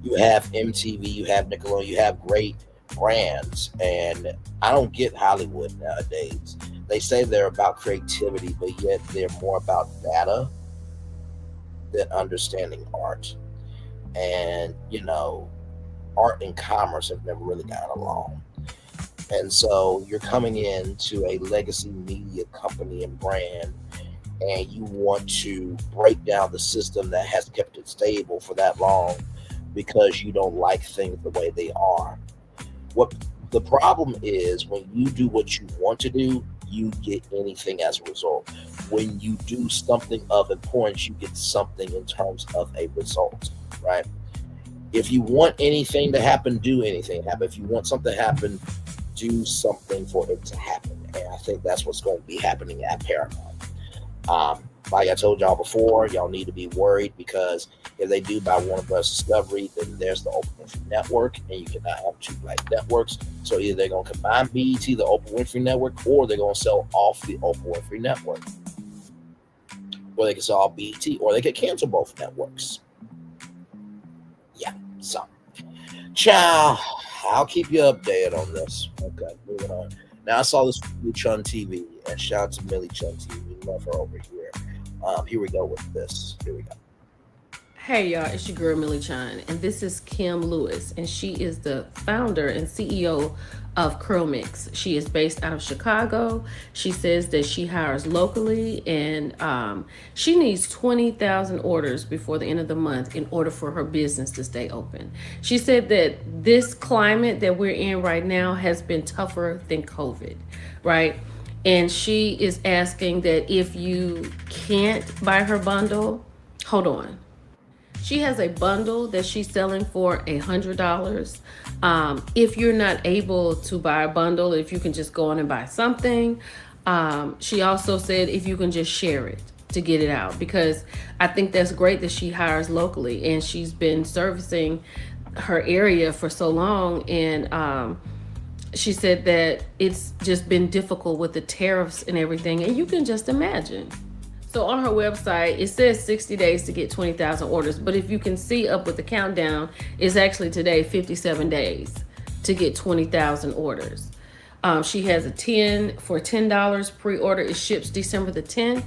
you have MTV, you have Nickelodeon, you have great brands, and I don't get Hollywood nowadays. They say they're about creativity, but yet they're more about data than understanding art. And, art and commerce have never really gotten along. And so you're coming into a legacy media company and brand, and you want to break down the system that has kept it stable for that long because you don't like things the way they are. What the problem is, when you do what you want to do, you get anything as a result. When you do something of importance, you get something in terms of a result, right? If you want anything to happen, do anything happen. If you want something to happen, do something for it to happen. And I think that's what's going to be happening at Paramount. Like I told y'all before, y'all need to be worried, because if they do buy Warner Bros. Discovery, then there's the Oprah Winfrey Network, and you cannot have two black networks. So either they're going to combine BET, the Oprah Winfrey Network, or they're going to sell off the Oprah Winfrey Network. Or they can sell off BET, or they could cancel both networks. Yeah, so. Ciao. I'll keep you updated on this. Okay, moving on. Now, I saw this Millie Chun TV, and shout out to Millie Chun TV. We love her over here. Here we go with this. Here we go. Hey y'all, it's your girl Millie Chun, and this is Kim Lewis, and she is the founder and CEO of CurlMix. She is based out of Chicago. She says that she hires locally, and she needs 20,000 orders before the end of the month in order for her business to stay open. She said that this climate that we're in right now has been tougher than COVID, right? And she is asking that if you can't buy her bundle, hold on. She has a bundle that she's selling for $100. If you're not able to buy a bundle, if you can just go on and buy something. She also said if you can just share it to get it out, because I think that's great that she hires locally, and she's been servicing her area for so long. And she said that it's just been difficult with the tariffs and everything, and you can just imagine. So on her website, it says 60 days to get 20,000 orders. But if you can see up with the countdown, it's actually today 57 days to get 20,000 orders. She has a 10 for $10 pre-order. It ships December the 10th.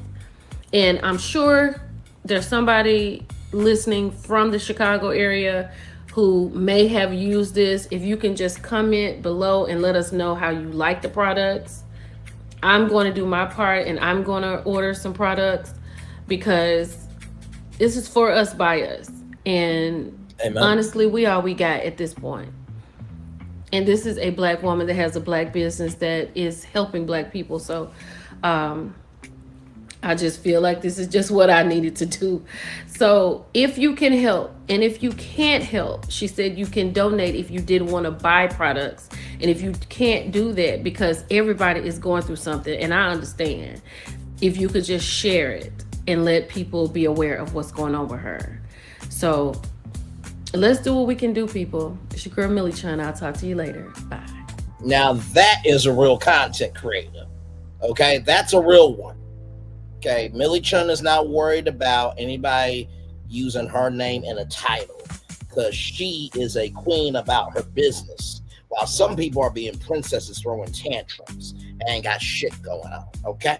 And I'm sure there's somebody listening from the Chicago area who may have used this. If you can just comment below and let us know how you like the products. I'm going to do my part, and I'm going to order some products, because this is for us by us. And Amen. Honestly, we all we got at this point. And this is a black woman that has a black business that is helping black people. So I just feel like this is just what I needed to do. So if you can help, and if you can't help, she said you can donate if you did want to buy products. And if you can't do that, because everybody is going through something, and I understand, if you could just share it and let people be aware of what's going on with her. So Let's do what we can do, people. It's your girl Millie Chun. I'll talk to you later. Bye. Now that is a real content creator. Okay, that's a real one. Okay, Millie Chun is not worried about anybody using her name in a title because she is a queen about her business. While some people are being princesses throwing tantrums and ain't got shit going on. Okay.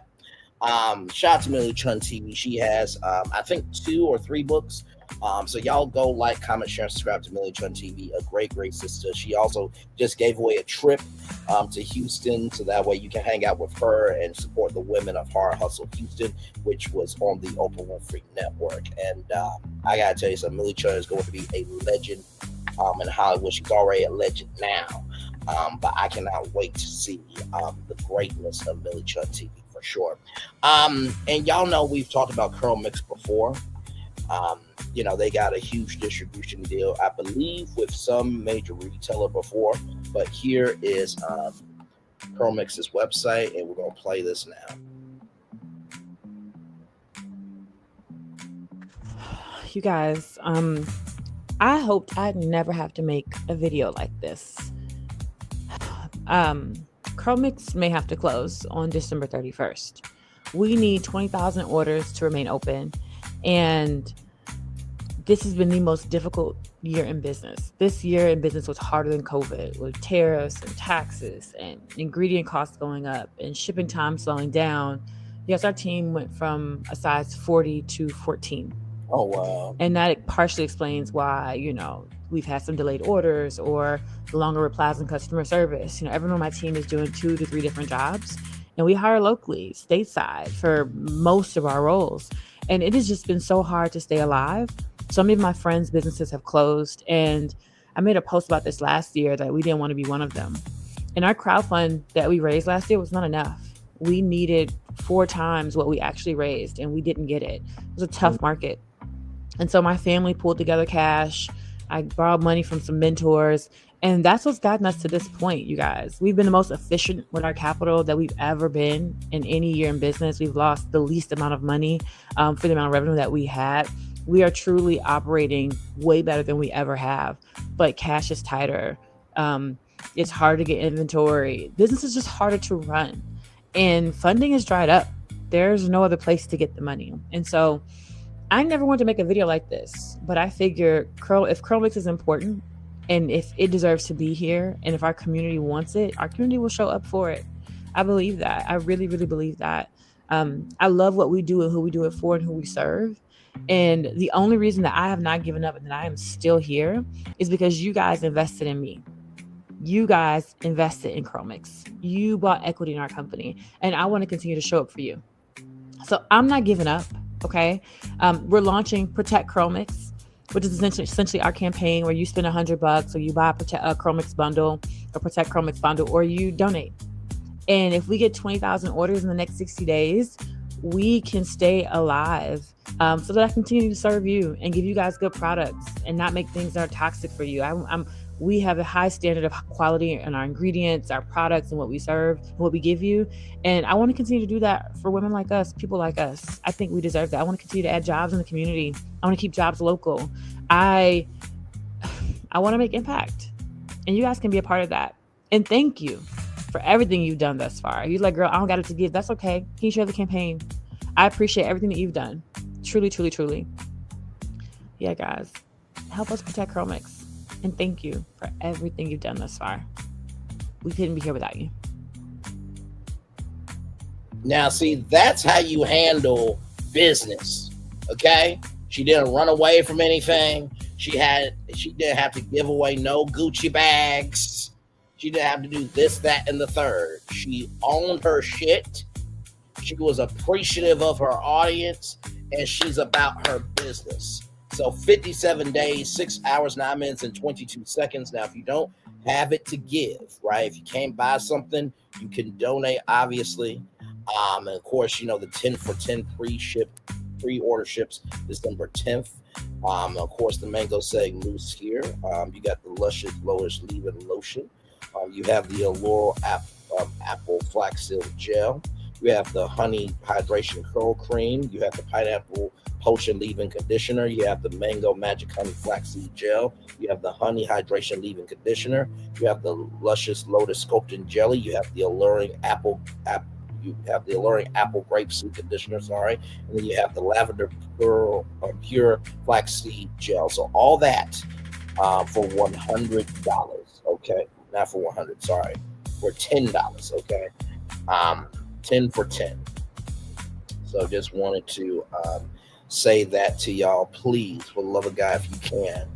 Shout out to Millie Chun TV. She has, I think, 2 or 3 books. So y'all go like, comment, share, and subscribe to Millie Chun TV. A great, great sister. She also just gave away a trip to Houston, so that way you can hang out with her and support the women of Hard Hustle Houston, which was on the Oprah Winfrey Network. And I gotta tell you something, Millie Chun is going to be a legend in Hollywood. She's already a legend now, but I cannot wait to see the greatness of Millie Chun TV. Sure. And y'all know we've talked about CurlMix before. They got a huge distribution deal, I believe, with some major retailer before. But here is CurlMix's website, and we're going to play this now. You guys, I hoped I'd never have to make a video like this. CurlMix may have to close on December 31st. We need 20,000 orders to remain open. And this has been the most difficult year in business. This year in business was harder than COVID, with tariffs and taxes and ingredient costs going up and shipping time slowing down. Yes, our team went from a size 40 to 14. Oh, wow. And that partially explains why, we've had some delayed orders or longer replies in customer service. Everyone on my team is doing 2 to 3 different jobs, and we hire locally, stateside, for most of our roles. And it has just been so hard to stay alive. So many of my friends' businesses have closed, and I made a post about this last year that we didn't want to be one of them. And our crowdfund that we raised last year was not enough. We needed 4 times what we actually raised, and we didn't get it. It was a tough market. And so my family pulled together cash. I borrowed money from some mentors, and that's what's gotten us to this point, you guys. We've been the most efficient with our capital that we've ever been in any year in business. We've lost the least amount of money for the amount of revenue that we had. We are truly operating way better than we ever have, but cash is tighter. It's hard to get inventory. Business is just harder to run, and funding is dried up. There's no other place to get the money. And so I never wanted to make a video like this, but I figure if CurlMix is important and if it deserves to be here, and if our community wants it, our community will show up for it. I believe that. I really, really believe that. I love what we do and who we do it for and who we serve. And the only reason that I have not given up and that I am still here is because you guys invested in me. You guys invested in CurlMix. You bought equity in our company, and I want to continue to show up for you. So I'm not giving up. Okay. We're launching Protect CurlMix, which is essentially our campaign where you spend $100 or you buy a CurlMix bundle or Protect CurlMix bundle, or you donate. And if we get 20,000 orders in the next 60 days, we can stay alive so that I continue to serve you and give you guys good products and not make things that are toxic for you. We have a high standard of quality in our ingredients, our products, and what we serve, and what we give you. And I want to continue to do that for women like us, people like us. I think we deserve that. I want to continue to add jobs in the community. I want to keep jobs local. I want to make impact. And you guys can be a part of that. And thank you for everything you've done thus far. You're like, girl, I don't got it to give. That's okay. Can you share the campaign? I appreciate everything that you've done. Truly, truly, truly. Yeah, guys, help us protect CurlMix. And thank you for everything you've done thus far. We couldn't be here without you. Now, see, that's how you handle business. Okay? She didn't run away from anything. She didn't have to give away no Gucci bags. She didn't have to do this, that, and the third. She owned her shit. She was appreciative of her audience, and she's about her business. So 57 days, 6 hours, 9 minutes, and 22 seconds. Now, if you don't have it to give, right? If you can't buy something, you can donate, obviously. And of course, the 10 for 10 pre-order ships December 10th. Of course, the mango setting mousse here. You got the luscious Lotus leave-in lotion. You have the Allure apple flaxseed gel. You have the honey hydration curl cream. You have the pineapple potion leave-in conditioner. You have the mango magic honey flaxseed gel. You have the honey hydration leave-in conditioner. You have the luscious lotus sculptin jelly. You have the alluring apple grapeseed conditioner. Sorry, and then you have the lavender pure flaxseed gel. So all that for $100. Okay, not for 100. Sorry, for $10. Okay, 10 for 10. So just wanted to say that to y'all. Please, for the love of God, if you can.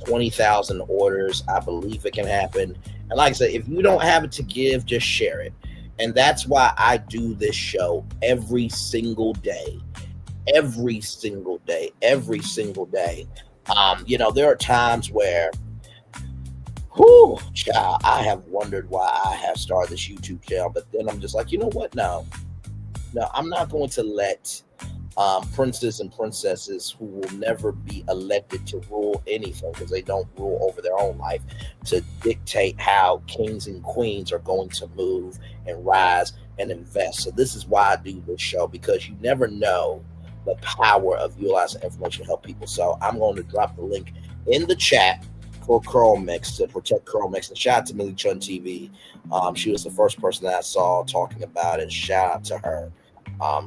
20,000 orders. I believe it can happen. And like I said, if you don't have it to give, just share it. And that's why I do this show every single day. Every single day. Every single day. There are times where, child, I have wondered why I have started this YouTube channel. But then I'm just like, you know what? No, I'm not going to let princes and princesses who will never be elected to rule anything, because they don't rule over their own life, to dictate how kings and queens are going to move and rise and invest. So this is why I do this show, because you never know the power of utilizing information to help people. So I'm going to drop the link in the chat for CurlMix, to protect CurlMix. And shout out to Millie Chun TV. She was the first person that I saw talking about it. Shout out to her.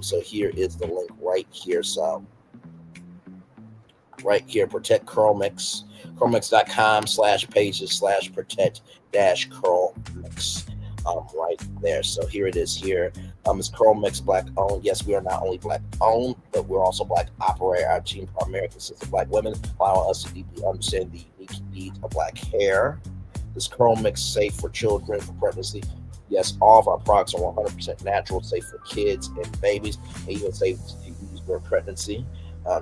So here is the link right here. So right here, protect CurlMix, curlmix.com/pages/protect-CurlMix. Right there. So here it is here. It's CurlMix Black owned. Yes, we are not only Black owned, but we're also Black operator. Our team primarily consists of Black women, allowing us to deeply understand the unique needs of Black hair. Is CurlMix safe for children, for pregnancy? Yes, all of our products are 100% natural, safe for kids and babies, and even safe to use during pregnancy.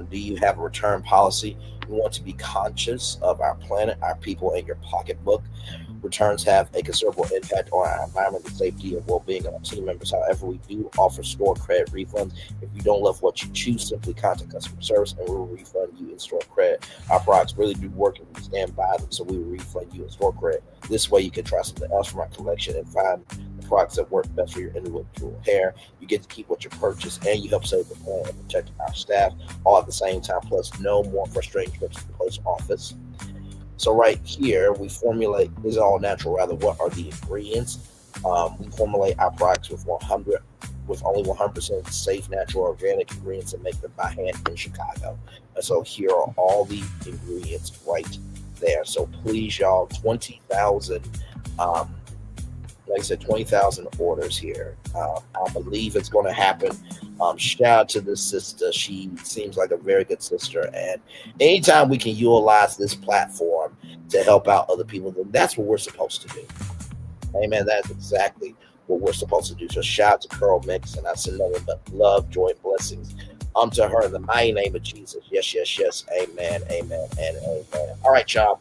Do you have a return policy? We want to be conscious of our planet, our people, and your pocketbook. Returns have a considerable impact on our environment, the safety and well-being of our team members. However, we do offer store credit refunds. If you don't love what you choose, simply contact customer service and we will refund you in store credit. Our products really do work and we stand by them, so we will refund you in store credit. This way you can try something else from our collection and find the products that work best for your individual hair. You get to keep what you purchase and you help save the planet and protect our staff all at the same time, plus no more frustrating trips to the post office. So right here, we formulate, this is all natural, rather, what are the ingredients? We formulate our products with only 100% safe, natural, organic ingredients and make them by hand in Chicago. And so here are all the ingredients right there. So please, y'all, 20,000, like I said, 20,000 orders here. I believe it's going to happen. Shout out to this sister. She seems like a very good sister. And anytime we can utilize this platform to help out other people, then that's what we're supposed to do. Amen. That's exactly what we're supposed to do. So shout out to CurlMix, and I send nothing but love, joy, and blessings unto her in the mighty name of Jesus. Yes, yes, yes. Amen, amen, and amen. All right, y'all.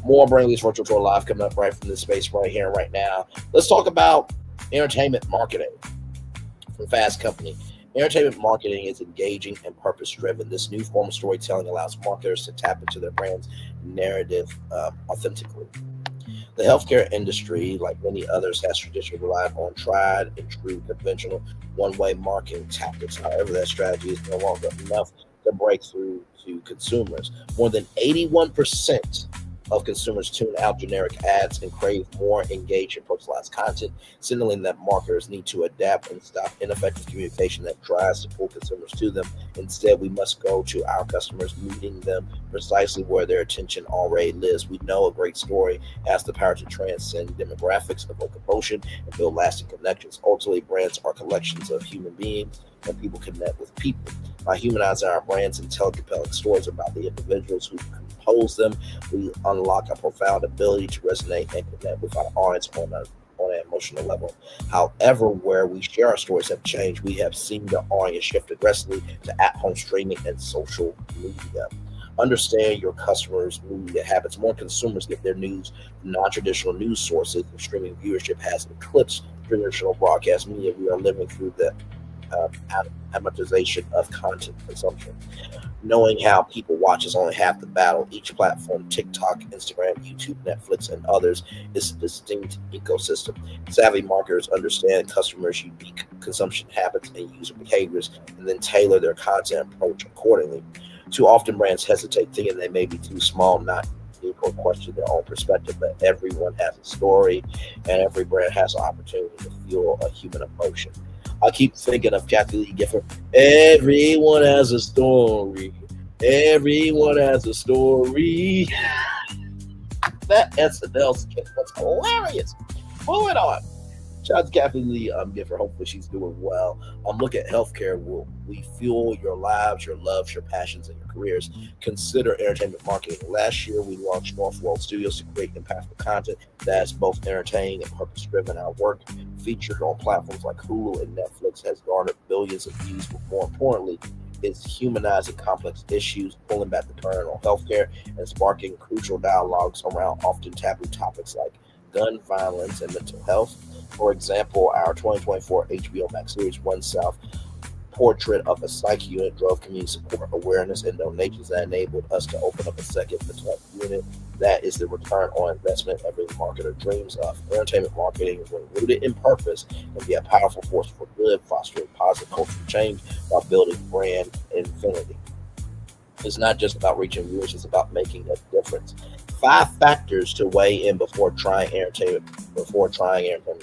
More Brain Leads Virtual Tour Live coming up right from this space right here and right now. Let's talk about entertainment marketing from Fast Company. Entertainment marketing is engaging and purpose-driven. This new form of storytelling allows marketers to tap into their brand's narrative authentically. The healthcare industry, like many others, has traditionally relied on tried and true conventional one-way marketing tactics. However, that strategy is no longer enough to break through to consumers. More than 81% of consumers tune out generic ads and crave more engaged and personalized content, signaling that marketers need to adapt and stop ineffective communication that tries to pull consumers to them. Instead, we must go to our customers, meeting them precisely where their attention already lives. We know a great story has the power to transcend demographics, evoke emotion, and build lasting connections. Ultimately, brands are collections of human beings, and people connect with people. By humanizing our brands and telling compelling stories about the individuals who compose them, we unlock a profound ability to resonate and connect with our audience on an emotional level. However, where we share our stories have changed, we have seen the audience shift aggressively to at-home streaming and social media. Understand your customers' media habits. More consumers get their news from non-traditional news sources, and streaming viewership has eclipsed traditional broadcast media. We are living through the amortization of content consumption. Knowing how people watch is only half the battle. Each platform, TikTok, Instagram, YouTube, Netflix, and others, is a distinct ecosystem. Savvy marketers understand customers' unique consumption habits and user behaviors and then tailor their content approach accordingly. Too often, brands hesitate, thinking they may be too small, not unique, or question their own perspective. But everyone has a story, and every brand has an opportunity to feel a human emotion. I keep thinking of Kathy Lee Gifford. Everyone has a story. Everyone has a story. That SNL skit was hilarious. Moving on. Shout out to Kathy Lee Gifford. Hopefully she's doing well. Look at healthcare. We fuel your lives, your loves, your passions, and your careers. Consider entertainment marketing. Last year, we launched North World Studios to create impactful content that's both entertaining and purpose-driven. Our work, featured on platforms like Hulu and Netflix, has garnered billions of views, but more importantly, it's humanizing complex issues, pulling back the curtain on healthcare, and sparking crucial dialogues around often taboo topics like gun violence and mental health. For example, our 2024 HBO Max series, One South, portrait of a psych unit drove community support, awareness, and donations that enabled us to open up a second mental health unit. That is the return on investment every marketer dreams of. Entertainment marketing, when rooted in purpose, can be a powerful force for good, fostering positive cultural change while building brand infinity. It's not just about reaching viewers, it's about making a difference. 5 factors to weigh in before trying entertainment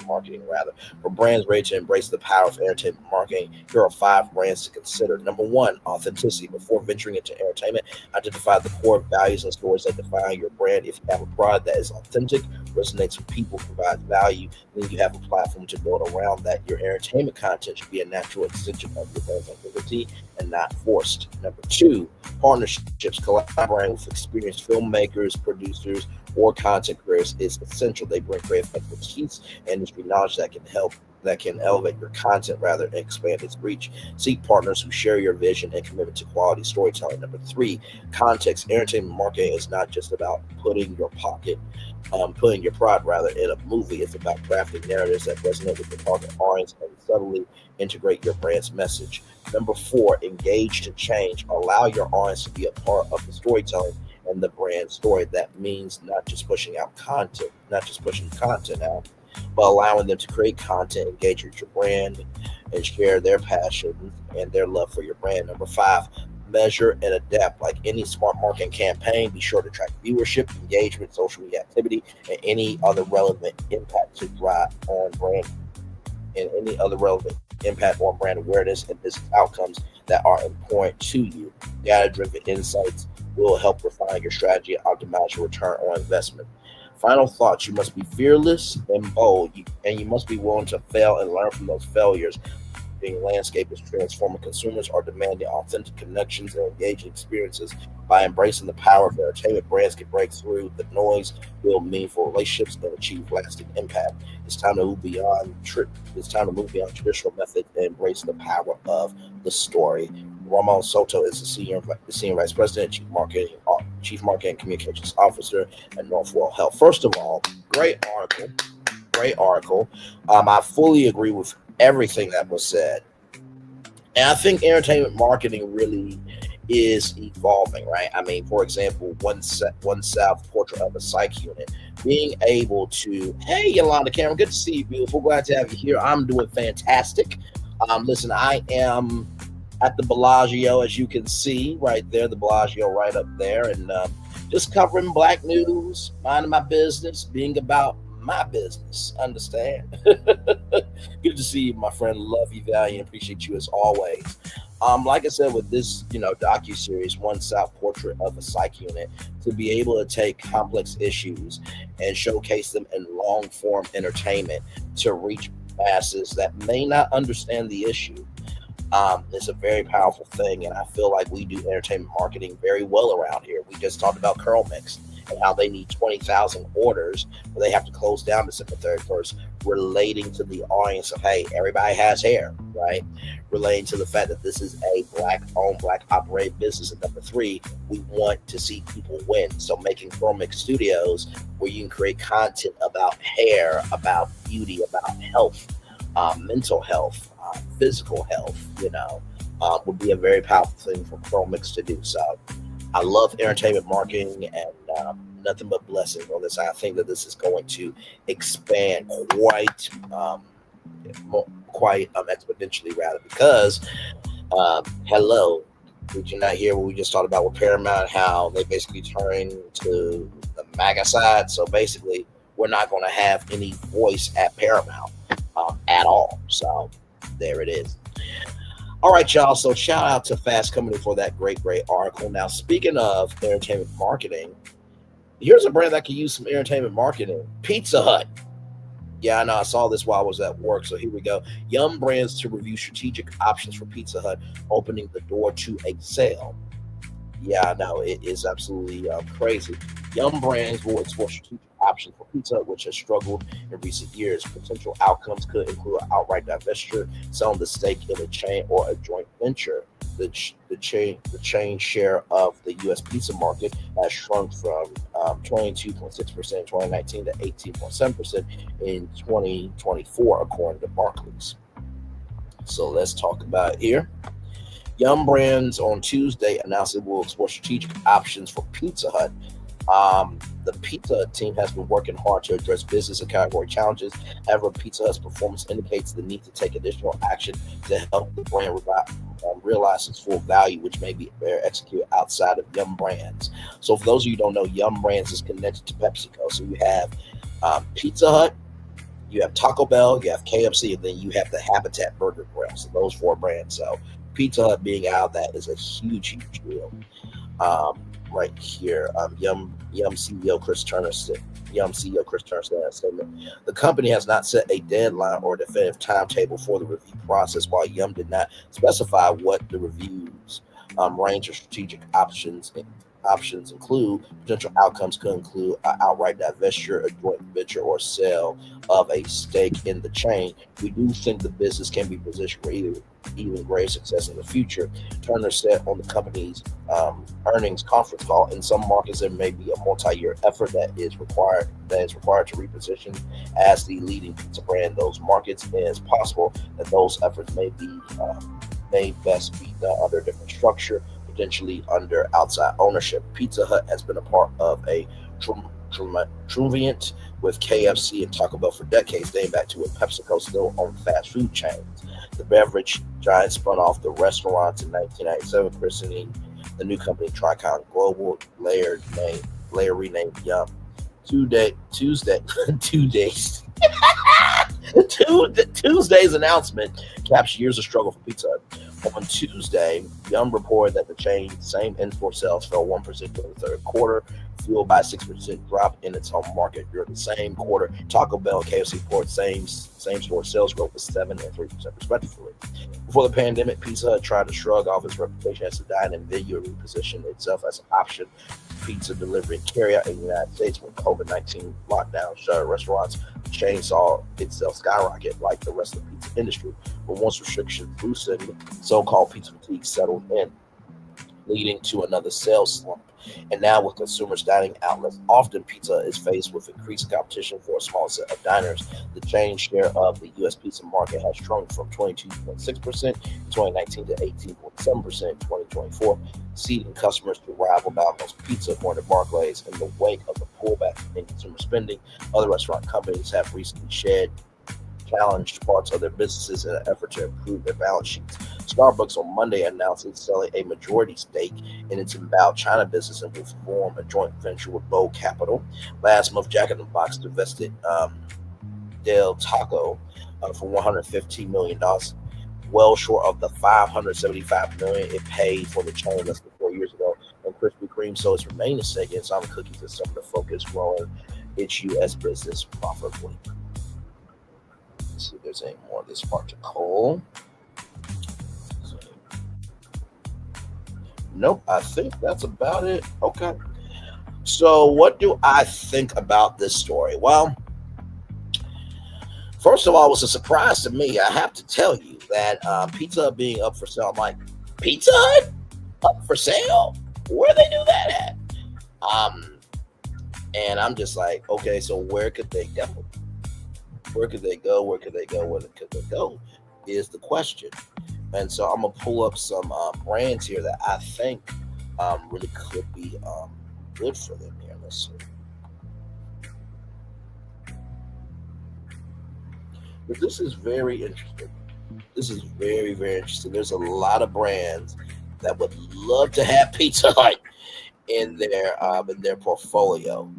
marketing rather. For brands ready to embrace the power of entertainment marketing, here are 5 brands to consider. Number 1, authenticity. Before venturing into entertainment, identify the core values and stories that define your brand. If you have a product that is authentic, resonates with people, provides value, then you have a platform to build around that. Your entertainment content should be a natural extension of your brand's identity and not forced. Number 2, partnerships. Collaborating with experienced filmmakers, producers, or content creators is essential. They bring creative expertise and industry knowledge that can elevate your content rather than expand its reach. Seek partners who share your vision and commitment to quality storytelling. Number 3, context. Entertainment marketing is not just about putting your product rather in a movie. It's about crafting narratives that resonate with the target audience and subtly integrate your brand's message. Number 4, engage to change. Allow your audience to be a part of the storytelling and the brand story. That means not just pushing content out, but allowing them to create content, engage with your brand, and share their passion and their love for your brand. Number 5, measure and adapt. Like any smart marketing campaign, be sure to track viewership, engagement, social media activity, and any other relevant impact on brand awareness and business outcomes that are important to you. Data-driven insights will help refine your strategy and optimize your return on investment. Final thoughts: you must be fearless and bold, and you must be willing to fail and learn from those failures. The landscape is transforming. Consumers are demanding authentic connections and engaging experiences. By embracing the power of entertainment, brands can break through the noise, build meaningful relationships, and achieve lasting impact. It's time to move beyond traditional methods and embrace the power of the story. Ramon Soto is the senior vice president, chief marketing and communications officer at Northwell Health. First of all, great article. I fully agree with everything that was said, and I think entertainment marketing really is evolving, right? I mean, for example, One South, portrait of a psych unit, being able to, hey, Yolanda Cameron, good to see you, beautiful. Glad to have you here. I'm doing fantastic. Listen, I am at the Bellagio, as you can see right there, the Bellagio right up there, and just covering Black news, minding my business, being about my business. Understand? Good to see you, my friend. Love you, value, and appreciate you as always. Like I said, with this, docu-series, One South, portrait of a psych unit, to be able to take complex issues and showcase them in long-form entertainment to reach masses that may not understand the issue. It's a very powerful thing, and I feel like we do entertainment marketing very well around here. We just talked about CurlMix and how they need 20,000 orders, but they have to close down December 31st, relating to the audience of, hey, everybody has hair, right? Relating to the fact that this is a Black-owned, Black-operated business. And number 3, we want to see people win. So making CurlMix Studios, where you can create content about hair, about beauty, about health, mental health, physical health, would be a very powerful thing for CurlMix to do. So I love entertainment marketing, and nothing but blessings on this. I think that this is going to expand quite exponentially, rather, because hello, did you not hear what we just talked about with Paramount? How they basically turn to the MAGA side. So basically, we're not going to have any voice at Paramount at all. So there it is. All right, y'all. So shout out to Fast Company for that great article. Now, speaking of entertainment marketing, here's a brand that can use some entertainment marketing: Pizza Hut. Yeah, I know. I saw this while I was at work. So here we go. Yum Brands to review strategic options for Pizza Hut, opening the door to a sale. Yeah, I know. It is absolutely crazy. Yum Brands will explore strategic options for Pizza Hut, which has struggled in recent years. Potential outcomes could include an outright divestiture, selling the stake in a chain, or a joint venture. The chain share of the U.S. pizza market has shrunk from 22.6% in 2019 to 18.7% in 2024, according to Barclays. So let's talk about it here. Yum Brands on Tuesday announced it will explore strategic options for Pizza Hut. The Pizza Hut team has been working hard to address business and category challenges. However, Pizza Hut's performance indicates the need to take additional action to help the brand realize its full value, which may be executed outside of Yum Brands. So for those of you who don't know, Yum Brands is connected to PepsiCo. So you have Pizza Hut, you have Taco Bell, you have KFC, and then you have the Habitat Burger Grill. So those four brands. So Pizza Hut being out of that is a huge deal. Right here, Yum CEO Chris Turner said in a statement, the company has not set a deadline or definitive timetable for the review process, while Yum did not specify what the review's range of strategic options include. Potential outcomes could include an outright divestiture, a joint venture, or sale of a stake in the chain. We do think the business can be positioned for even greater success in the future, Turner said on the company's earnings conference call. In some markets, there may be a multi-year effort that is required to reposition as the leading pizza brand in those markets, and it's possible that those efforts may best be done under a different structure, potentially under outside ownership. Pizza Hut has been a part of a triumvirate with KFC and Taco Bell for decades, dating back to when PepsiCo still owned fast food chains. The beverage giant spun off the restaurants in 1997, christening the new company Tricon Global, later renamed Yum. Tuesday's announcement captured years of struggle for Pizza Hut. On Tuesday, Yum reported that the chain's same in-store sales fell 1% during the third quarter, fueled by a 6% drop in its home market. During the same quarter, Taco Bell and KFC reported same-store sales growth was 7% and 3% respectively. Before the pandemic, Pizza Hut tried to shrug off its reputation as a dine-in venue and reposition itself as an option for pizza delivery and carryout in the United States. When COVID-19 lockdown shuttered restaurants, the chain saw itself skyrocket like the rest of the pizza industry. But once restrictions loosened, so-called pizza fatigue settled in, leading to another sales slump. And now with consumers dining outlets, often pizza is faced with increased competition for a small set of diners. The chain share of the U.S. pizza market has shrunk from 22.6% in 2019 to 18.7% in 2024, seeding customers to rival Domino's Pizza, according to Barclays. In the wake of the pullback in consumer spending, other restaurant companies have recently challenged parts of their businesses in an effort to improve their balance sheets. Starbucks on Monday announced it's selling a majority stake in its inbound China business and will form a joint venture with Bow Capital. Last month, Jack in the Box divested Del Taco for $115 million, well short of the $575 million it paid for the chain less than 4 years ago. And Krispy Kreme sold its remaining stake in Simon Cookies and some of the focus growing its U.S. business profitably. Let's see if there's any more of this article. Nope, I think that's about it. Okay. So what do I think about this story? Well, first of all, it was a surprise to me. I have to tell you that Pizza Hut being up for sale. I'm like, Pizza Hut up for sale? Where they do that at? And I'm just like, okay, so where could they go? Where could they go? is the question. And so I'm gonna pull up some brands here that I think really could be good for them here. Let's see. But this is very interesting. This is very, very interesting. There's a lot of brands that would love to have Pizza Hut in their portfolio.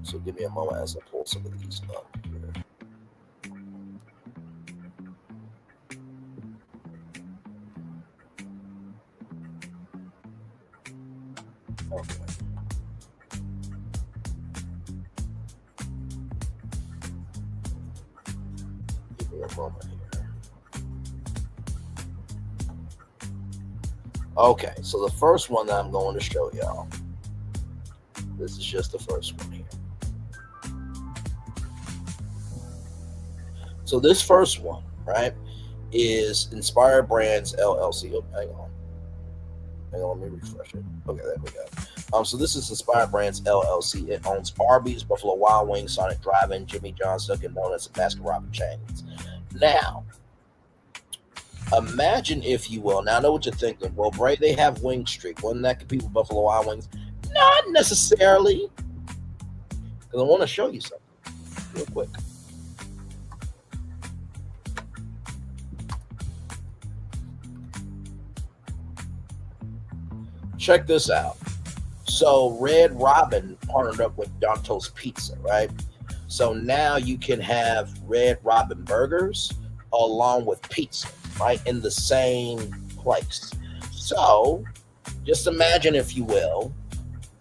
So give me a moment as I pull some of these up here. Okay. Give me a moment here. Okay, so the first one that I'm going to show y'all. This is just the first one here. So this first one, right, is Inspired Brands LLC. Oh, hang on, let me refresh it. Okay, there we go. So this is Inspired Brands LLC. It owns Arby's, Buffalo Wild Wings, Sonic Drive-In, Jimmy John's, Dunkin' Donuts, and Baskin-Robbins chains. Now, imagine, if you will. Now, I know what you're thinking. Well, Bray, they have Wing Streak. Wouldn't that compete with Buffalo Wild Wings? Not necessarily. Because I want to show you something real quick. Check this out. So Red Robin partnered up with Danto's Pizza, right? So now you can have Red Robin burgers along with pizza, right, in the same place. So just imagine, if you will,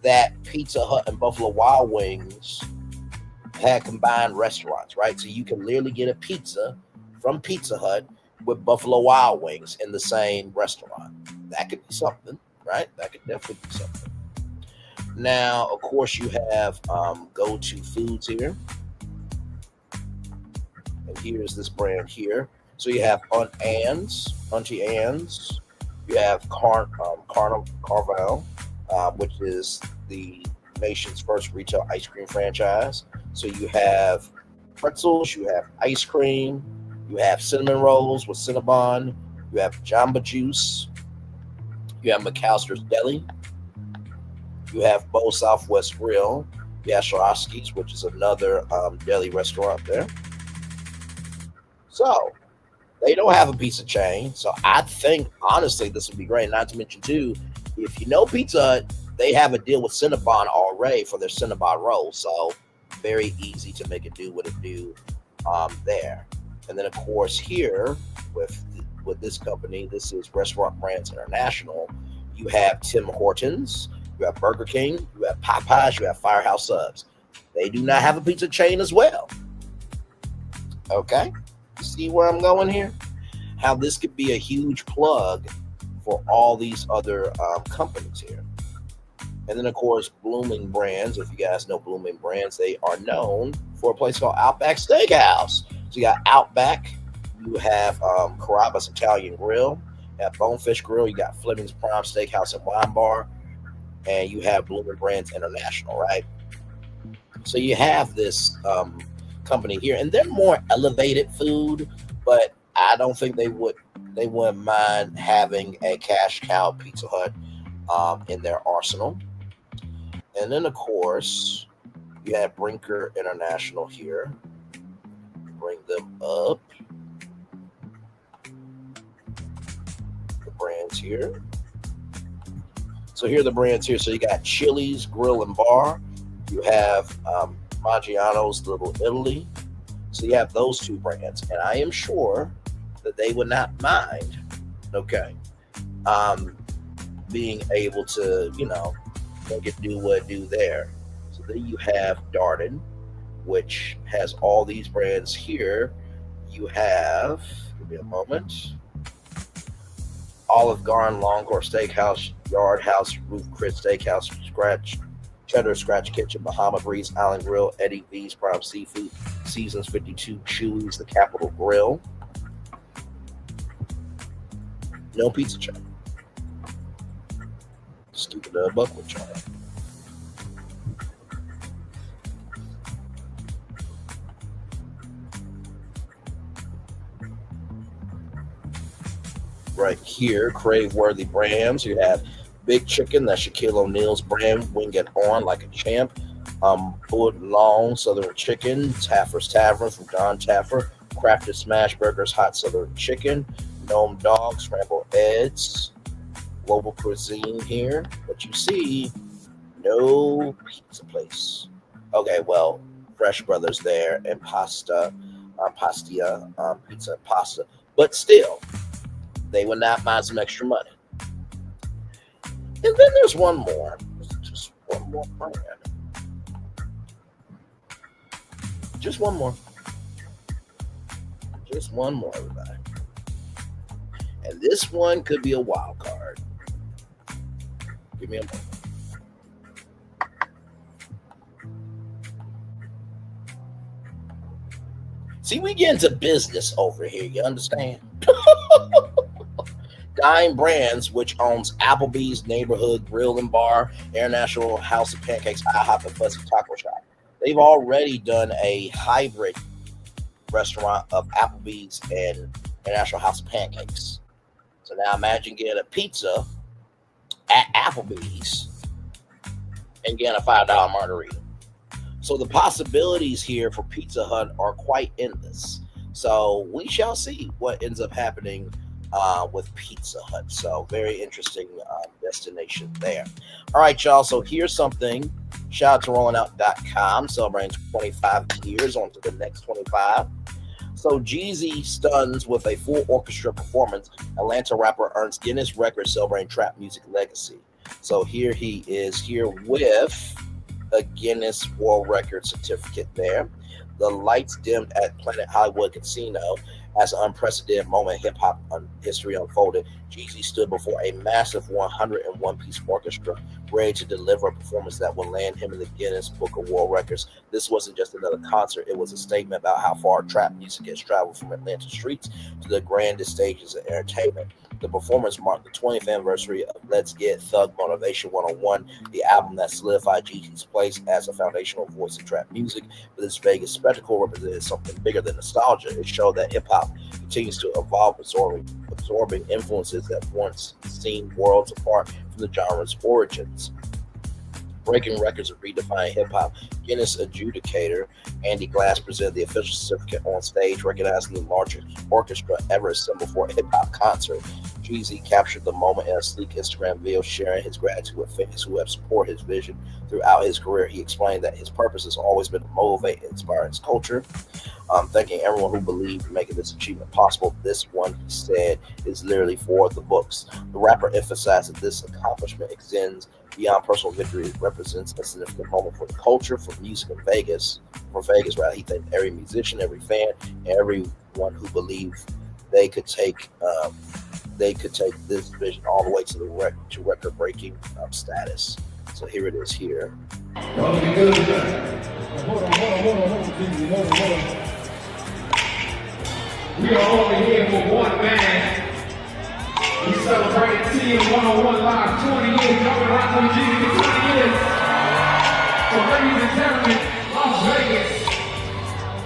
that Pizza Hut and Buffalo Wild Wings had combined restaurants, right? So you can literally get a pizza from Pizza Hut with Buffalo Wild Wings in the same restaurant. That could be something, right? That could definitely be something. Now, of course, you have Go-To Foods here. And here's this brand here. So you have Auntie Anne's. You have Carnival, which is the nation's first retail ice cream franchise. So you have pretzels, you have ice cream, you have cinnamon rolls with Cinnabon, you have Jamba Juice, you have McAllister's Deli, you have Bo Southwest Grill, you have Swarovski's, which is another deli restaurant there. So they don't have a pizza chain. So I think, honestly, this would be great. Not to mention, too, if you know Pizza Hut, they have a deal with Cinnabon already for their Cinnabon rolls. So very easy to make it do what it do there. And then, of course, here with this company, this is Restaurant Brands International. You have Tim Hortons, you have Burger King, you have Popeyes, you have Firehouse Subs. They do not have a pizza chain as well. Okay, see where I'm going here? How this could be a huge plug for all these other companies here. And then, of course, Blooming Brands. If you guys know Blooming Brands, they are known for a place called Outback Steakhouse. So you got Outback, you have Carrabba's Italian Grill, you have Bonefish Grill, you got Fleming's Prime Steakhouse and Wine Bar, and you have Blooming Brands International, right? So you have this company here, and they're more elevated food, but I don't think they wouldn't mind having a cash cow Pizza Hut in their arsenal. And then, of course, you have Brinker International here. Bring them up. The brands here. So here are the brands here. So you got Chili's Grill and Bar. You have Maggiano's Little Italy. So you have those two brands. And I am sure that they would not mind, okay, being able to, make it do what it do there. So then you have Darden, which has all these brands here. You have, give me a moment, Olive Garden, Longhorn Steakhouse, Yard House, Roof Chris Steakhouse, Cheddar Scratch Kitchen, Bahama Breeze, Island Grill, Eddie V's, Prime Seafood, Seasons 52, Chewy's, The Capitol Grill. No pizza chain. Stupid Buckwood chain. right here, crave-worthy brands. You have Big Chicken, that's Shaquille O'Neal's brand, wing it on like a champ. Bullet Long Southern Chicken, Taffer's Tavern from Don Taffer, Crafted Smash Burgers, Hot Southern Chicken, Gnome Dog, Scrambled Eggs, Global Cuisine here. But you see, no pizza place. Okay, well, Fresh Brothers there and Pastia, Pizza and Pasta. But still, they would not mind some extra money. And then there's one more. Just one more brand. Just one more. Just one more, everybody. And this one could be a wild card. Give me a moment. See, we get into business over here, you understand? Dime Brands, which owns Applebee's, Neighborhood Grill and Bar, International House of Pancakes, IHOP, and Fuzzy Taco Shop. They've already done a hybrid restaurant of Applebee's and International House of Pancakes. So now imagine getting a pizza at Applebee's and getting a $5 margarita. So the possibilities here for Pizza Hut are quite endless. So we shall see what ends up happening with Pizza Hut. So very interesting destination there. All right, y'all. So here's something. Shout out to rollingout.com, celebrating 25 years on to the next 25. So Jeezy stuns with a full orchestra performance. Atlanta rapper earns Guinness record celebrating trap music legacy. So here he is here with a Guinness World Record certificate there. The lights dimmed at Planet Hollywood Casino as an unprecedented moment in hip-hop history unfolded. Jeezy stood before a massive 101-piece orchestra ready to deliver a performance that would land him in the Guinness Book of World Records. This wasn't just another concert. It was a statement about how far trap music has traveled from Atlanta streets to the grandest stages of entertainment. The performance marked the 20th anniversary of Let's Get Thug Motivation 101, the album that solidified Jeezy's place as a foundational voice in trap music. But this Vegas spectacle represented something bigger than nostalgia. It showed that hip-hop continues to evolve, absorbing influences that once seemed worlds apart from the genre's origins. Breaking records of redefining hip-hop, Guinness adjudicator Andy Glass presented the official certificate on stage, recognizing the largest orchestra ever assembled for a hip-hop concert. Jeezy captured the moment in a sleek Instagram video, sharing his gratitude with fans who have supported his vision throughout his career. He explained that his purpose has always been to motivate and inspire his culture. Thanking everyone who believed in making this achievement possible. This one, he said, is literally for the books. The rapper emphasized that this accomplishment extends beyond personal victory. It represents a significant moment for the culture, for music in Vegas. For Vegas, rather, he thanked every musician, every fan, everyone who believed they could take this vision all the way to the record-breaking status. So here it is here. Hold on, Jeezy, We are only here for one man. We celebrated TM101 Live 20 years. Y'all been rocking with Jeezy for 20 years. So ladies and gentlemen, Las Vegas,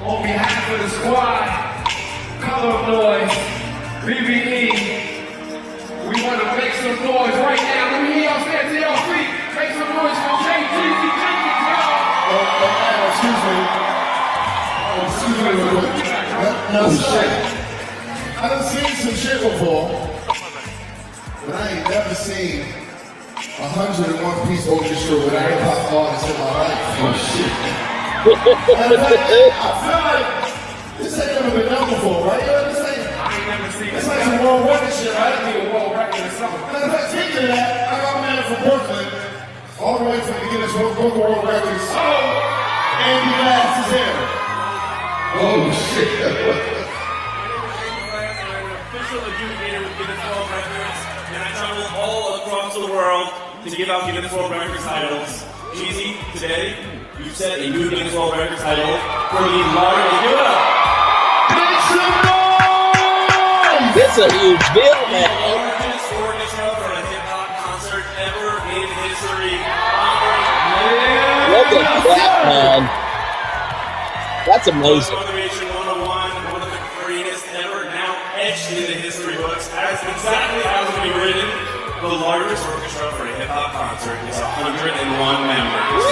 on behalf of the squad, Color of Noise, BBE, we want to make some noise right now. Let me hear y'all stand to y'all feet. Make some noise for Jeezy Jenkins, y'all. Excuse me. No shit. I done seen some shit before, but I ain't never seen 101-piece orchestra with a hip-hop artist in my life. Oh shit. I feel like this ain't never been done before, right? You understand? I ain't never seen It's like some world record shit, right? Be a world record or something. Matter of fact, speaking of that, I got a man from Brooklyn, all the way from the Guinness Book of World Records. Andy Glass is here. Oh shit. Official adjudicator with Guinness World Records, and I travel all across the world to give out Guinness World Records titles. Jeezy, today, you set a new Guinness World Records title for the modern. Give it up! Make some noise! It's a huge deal, man. The largest orchestra for a hip-hop concert ever in history. Look at that, man. That's amazing. Motivation 101, one of the greatest ever. Now etched in the history books as exactly as it be written. The largest orchestra for a hip-hop concert is 101 members.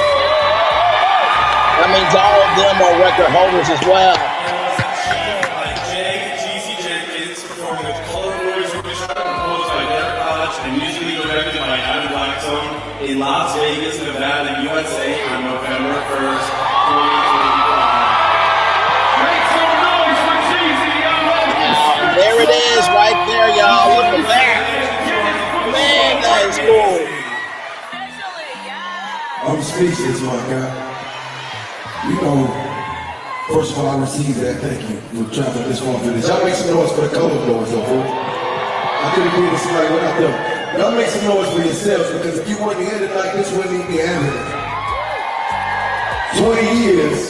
That means all of them are record holders as well. Like Jeezy Jenkins performing with Color Boys Orchestra, composed by Derek Hodge and musically directed by Adam Blackstone in Las Vegas, Nevada, USA on November 1st, 2025. Make some noise for Jeezy, y'all. There it is, right there, y'all. Look at that. Man, that is cool. I'm speechless, my God. You know, first of all, I received that. Thank you for traveling this far for this. Y'all make some noise for the color boys, though, folks. I couldn't do this right without them. Y'all make some noise for yourselves, because if you weren't here tonight, this wouldn't even be happening. 20 years.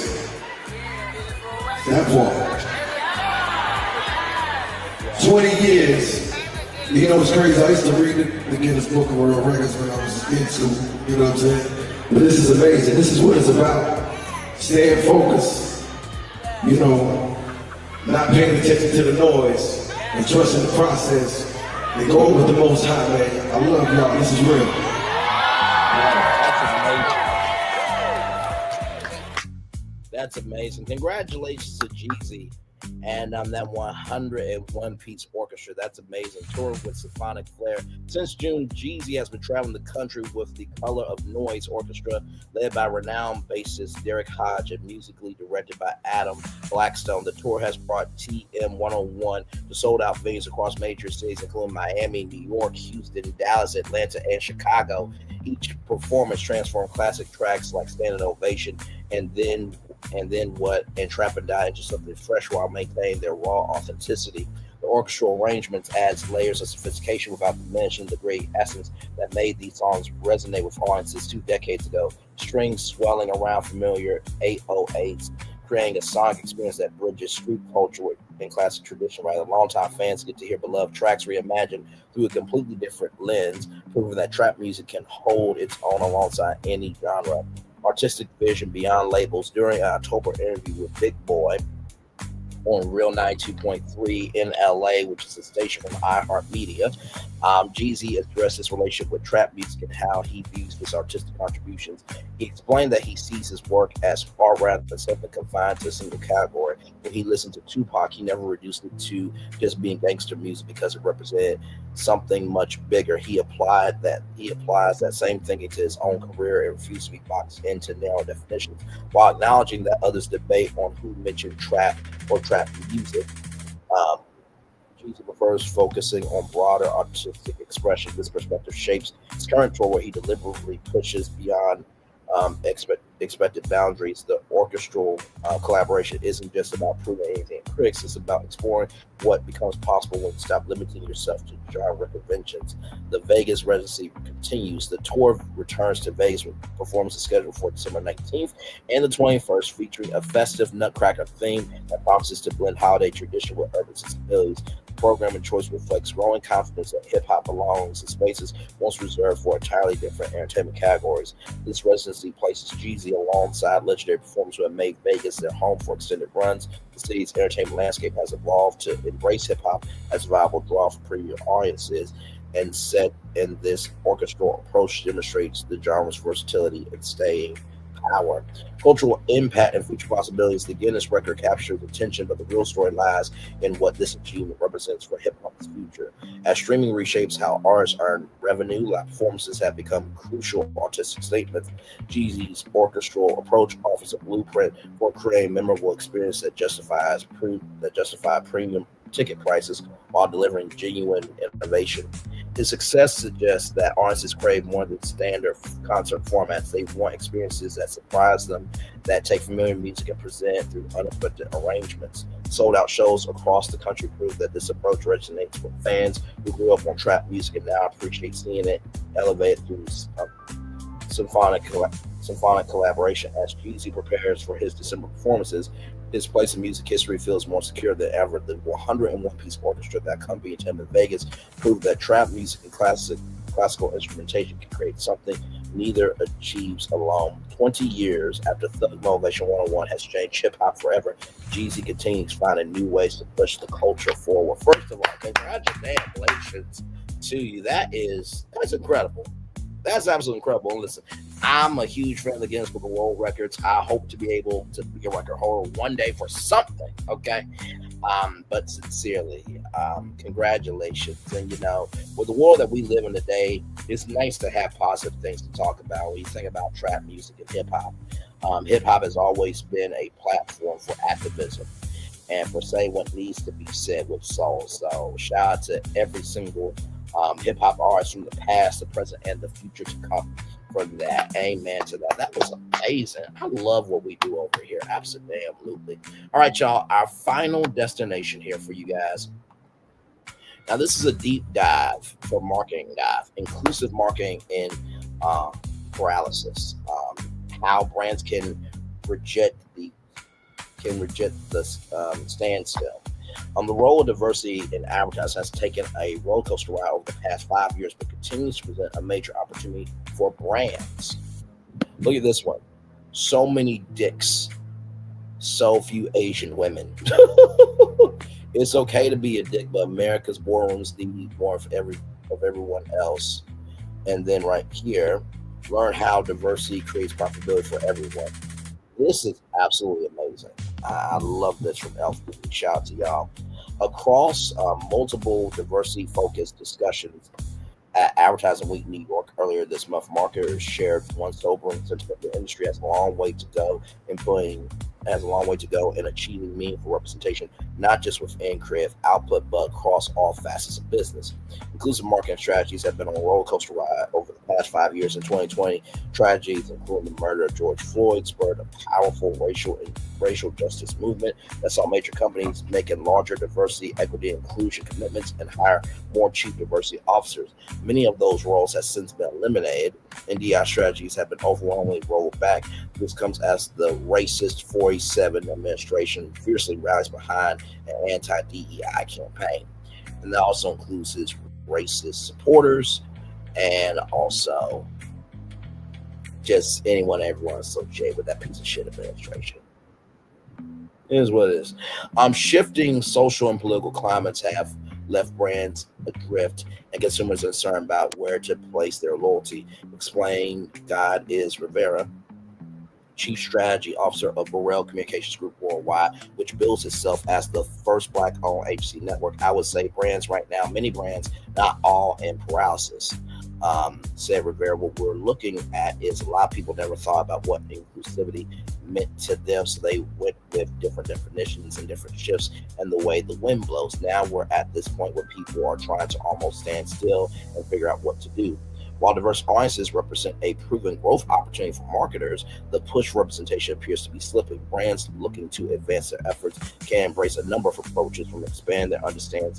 That part. 20 years. You know what's crazy? I used to read the Guinness Book of World Records when I was in school. You know what I'm saying? But this is amazing. This is what it's about. Staying focused. You know, not paying attention to the noise and trusting the process. And going with the Most High, man. I love y'all. This is real. That's amazing. Congratulations to Jeezy and that 101-piece orchestra. That's amazing. Touring with symphonic flair. Since June, Jeezy has been traveling the country with the Color of Noise Orchestra, led by renowned bassist Derek Hodge and musically directed by Adam Blackstone. The tour has brought TM101 to sold-out venues across major cities, including Miami, New York, Houston, Dallas, Atlanta, and Chicago. Each performance transformed classic tracks like Standing Ovation and Then What and Trap and Die into something fresh while maintaining their raw authenticity. The orchestral arrangements adds layers of sophistication without diminishing the great essence that made these songs resonate with audiences 2 decades ago. Strings swelling around familiar 808s, creating a sonic experience that bridges street culture and classic tradition. Right, longtime fans get to hear beloved tracks reimagined through a completely different lens, proving that trap music can hold its own alongside any genre. Artistic vision beyond labels. During an October interview with Big Boy on Real 92.3 in LA, which is a station from iHeartMedia, Jeezy addressed his relationship with trap music and how he views his artistic contributions. He explained that he sees his work as far rather than something confined to a single category. When he listened to Tupac, he never reduced it to just being gangster music because it represented something much bigger. He applies that same thinking to his own career and refused to be boxed into narrow definitions, while acknowledging that others debate on who mentioned trap or trap music. Jeezy prefers focusing on broader artistic expression. This perspective shapes his current tour, where he deliberately pushes beyond expected boundaries. The orchestral collaboration isn't just about proving anything to critics. It's about exploring what becomes possible when you stop limiting yourself to genre conventions. The Vegas residency continues. The tour returns to Vegas with performances scheduled for December 19th and the 21st, featuring a festive Nutcracker theme that promises to blend holiday tradition with urban sensibilities. Programming choice reflects growing confidence that hip-hop belongs in spaces once reserved for entirely different entertainment categories. This residency places Jeezy alongside legendary performers who have made Vegas their home for extended runs. The city's entertainment landscape has evolved to embrace hip-hop as a viable draw for premium audiences, and set in this orchestral approach demonstrates the genre's versatility and staying power. Cultural impact and future possibilities. The Guinness record captures attention, but the real story lies in what this achievement represents for hip-hop's future. As streaming reshapes how artists earn revenue, live performances have become crucial artistic statements. Jeezy's orchestral approach offers a blueprint for creating memorable experience that justify premium ticket prices while delivering genuine innovation. His success suggests that artists crave more than standard concert formats. They want experiences that surprise them, that take familiar music and present through unexpected arrangements. Sold-out shows across the country prove that this approach resonates with fans who grew up on trap music and now appreciate seeing it elevated through symphonic collaboration. As Jeezy prepares for his December performances, his place in music history feels more secure than ever. The 101-piece orchestra that accompanied him in Vegas proved that trap music and classical instrumentation can create something neither achieves alone. 20 years after Thug Motivation 101 has changed hip hop forever, Jeezy continues finding new ways to push the culture forward. First of all, congratulations to you. That's incredible. That's absolutely incredible. And listen, I'm a huge fan of the Guinness Book of World Records. I hope to be able to be a record holder one day for something. Okay. But sincerely, congratulations. And with the world that we live in today, it's nice to have positive things to talk about. When you think about trap music and hip hop has always been a platform for activism and for saying what needs to be said with soul. So shout out to every single hip hop artist from the past, the present, and the future to come for that. Amen to that. That was amazing. I love what we do over here. Absolutely. All right, y'all. Our final destination here for you guys. Now, this is a deep dive for marketing dive, inclusive marketing in paralysis. How brands can reject the standstill. The role of diversity in advertising has taken a roller coaster ride over the past 5 years, but continues to present a major opportunity for brands. Look at this one. So many dicks, so few Asian women. It's okay to be a dick, but America's boardrooms need more of everyone else. And then right here, learn how diversity creates profitability for everyone. This is absolutely amazing. I love this from Elf. Shout out to y'all. Across multiple diversity-focused discussions at Advertising Week New York earlier this month, marketers shared one sobering sentiment: the industry has a long way to go in achieving meaningful representation, not just within creative output, but across all facets of business. Inclusive marketing strategies have been on a roller coaster ride over the past 5 years. In 2020, tragedies including the murder of George Floyd spurred a powerful racial justice movement that saw major companies making larger diversity, equity, and inclusion commitments and hire more chief diversity officers. Many of those roles have since been eliminated, and DEI strategies have been overwhelmingly rolled back. This comes as the racist 47 administration fiercely rallies behind an anti-DEI campaign. And that also includes his racist supporters and also just anyone, everyone associated with that piece of shit administration. It is what it is. Shifting social and political climates have left brands adrift and consumers concerned about where to place their loyalty. Explain God is Rivera, Chief Strategy Officer of Burrell Communications Group Worldwide, which bills itself as the first Black-owned agency network. I would say brands right now, many brands, not all in paralysis. Said Rivera, what we're looking at is a lot of people never thought about what inclusivity meant to them, so they went with different definitions and different shifts and the way the wind blows. Now we're at this point where people are trying to almost stand still and figure out what to do. While diverse audiences represent a proven growth opportunity for marketers, the push for representation appears to be slipping. Brands looking to advance their efforts can embrace a number of approaches, from expand their understanding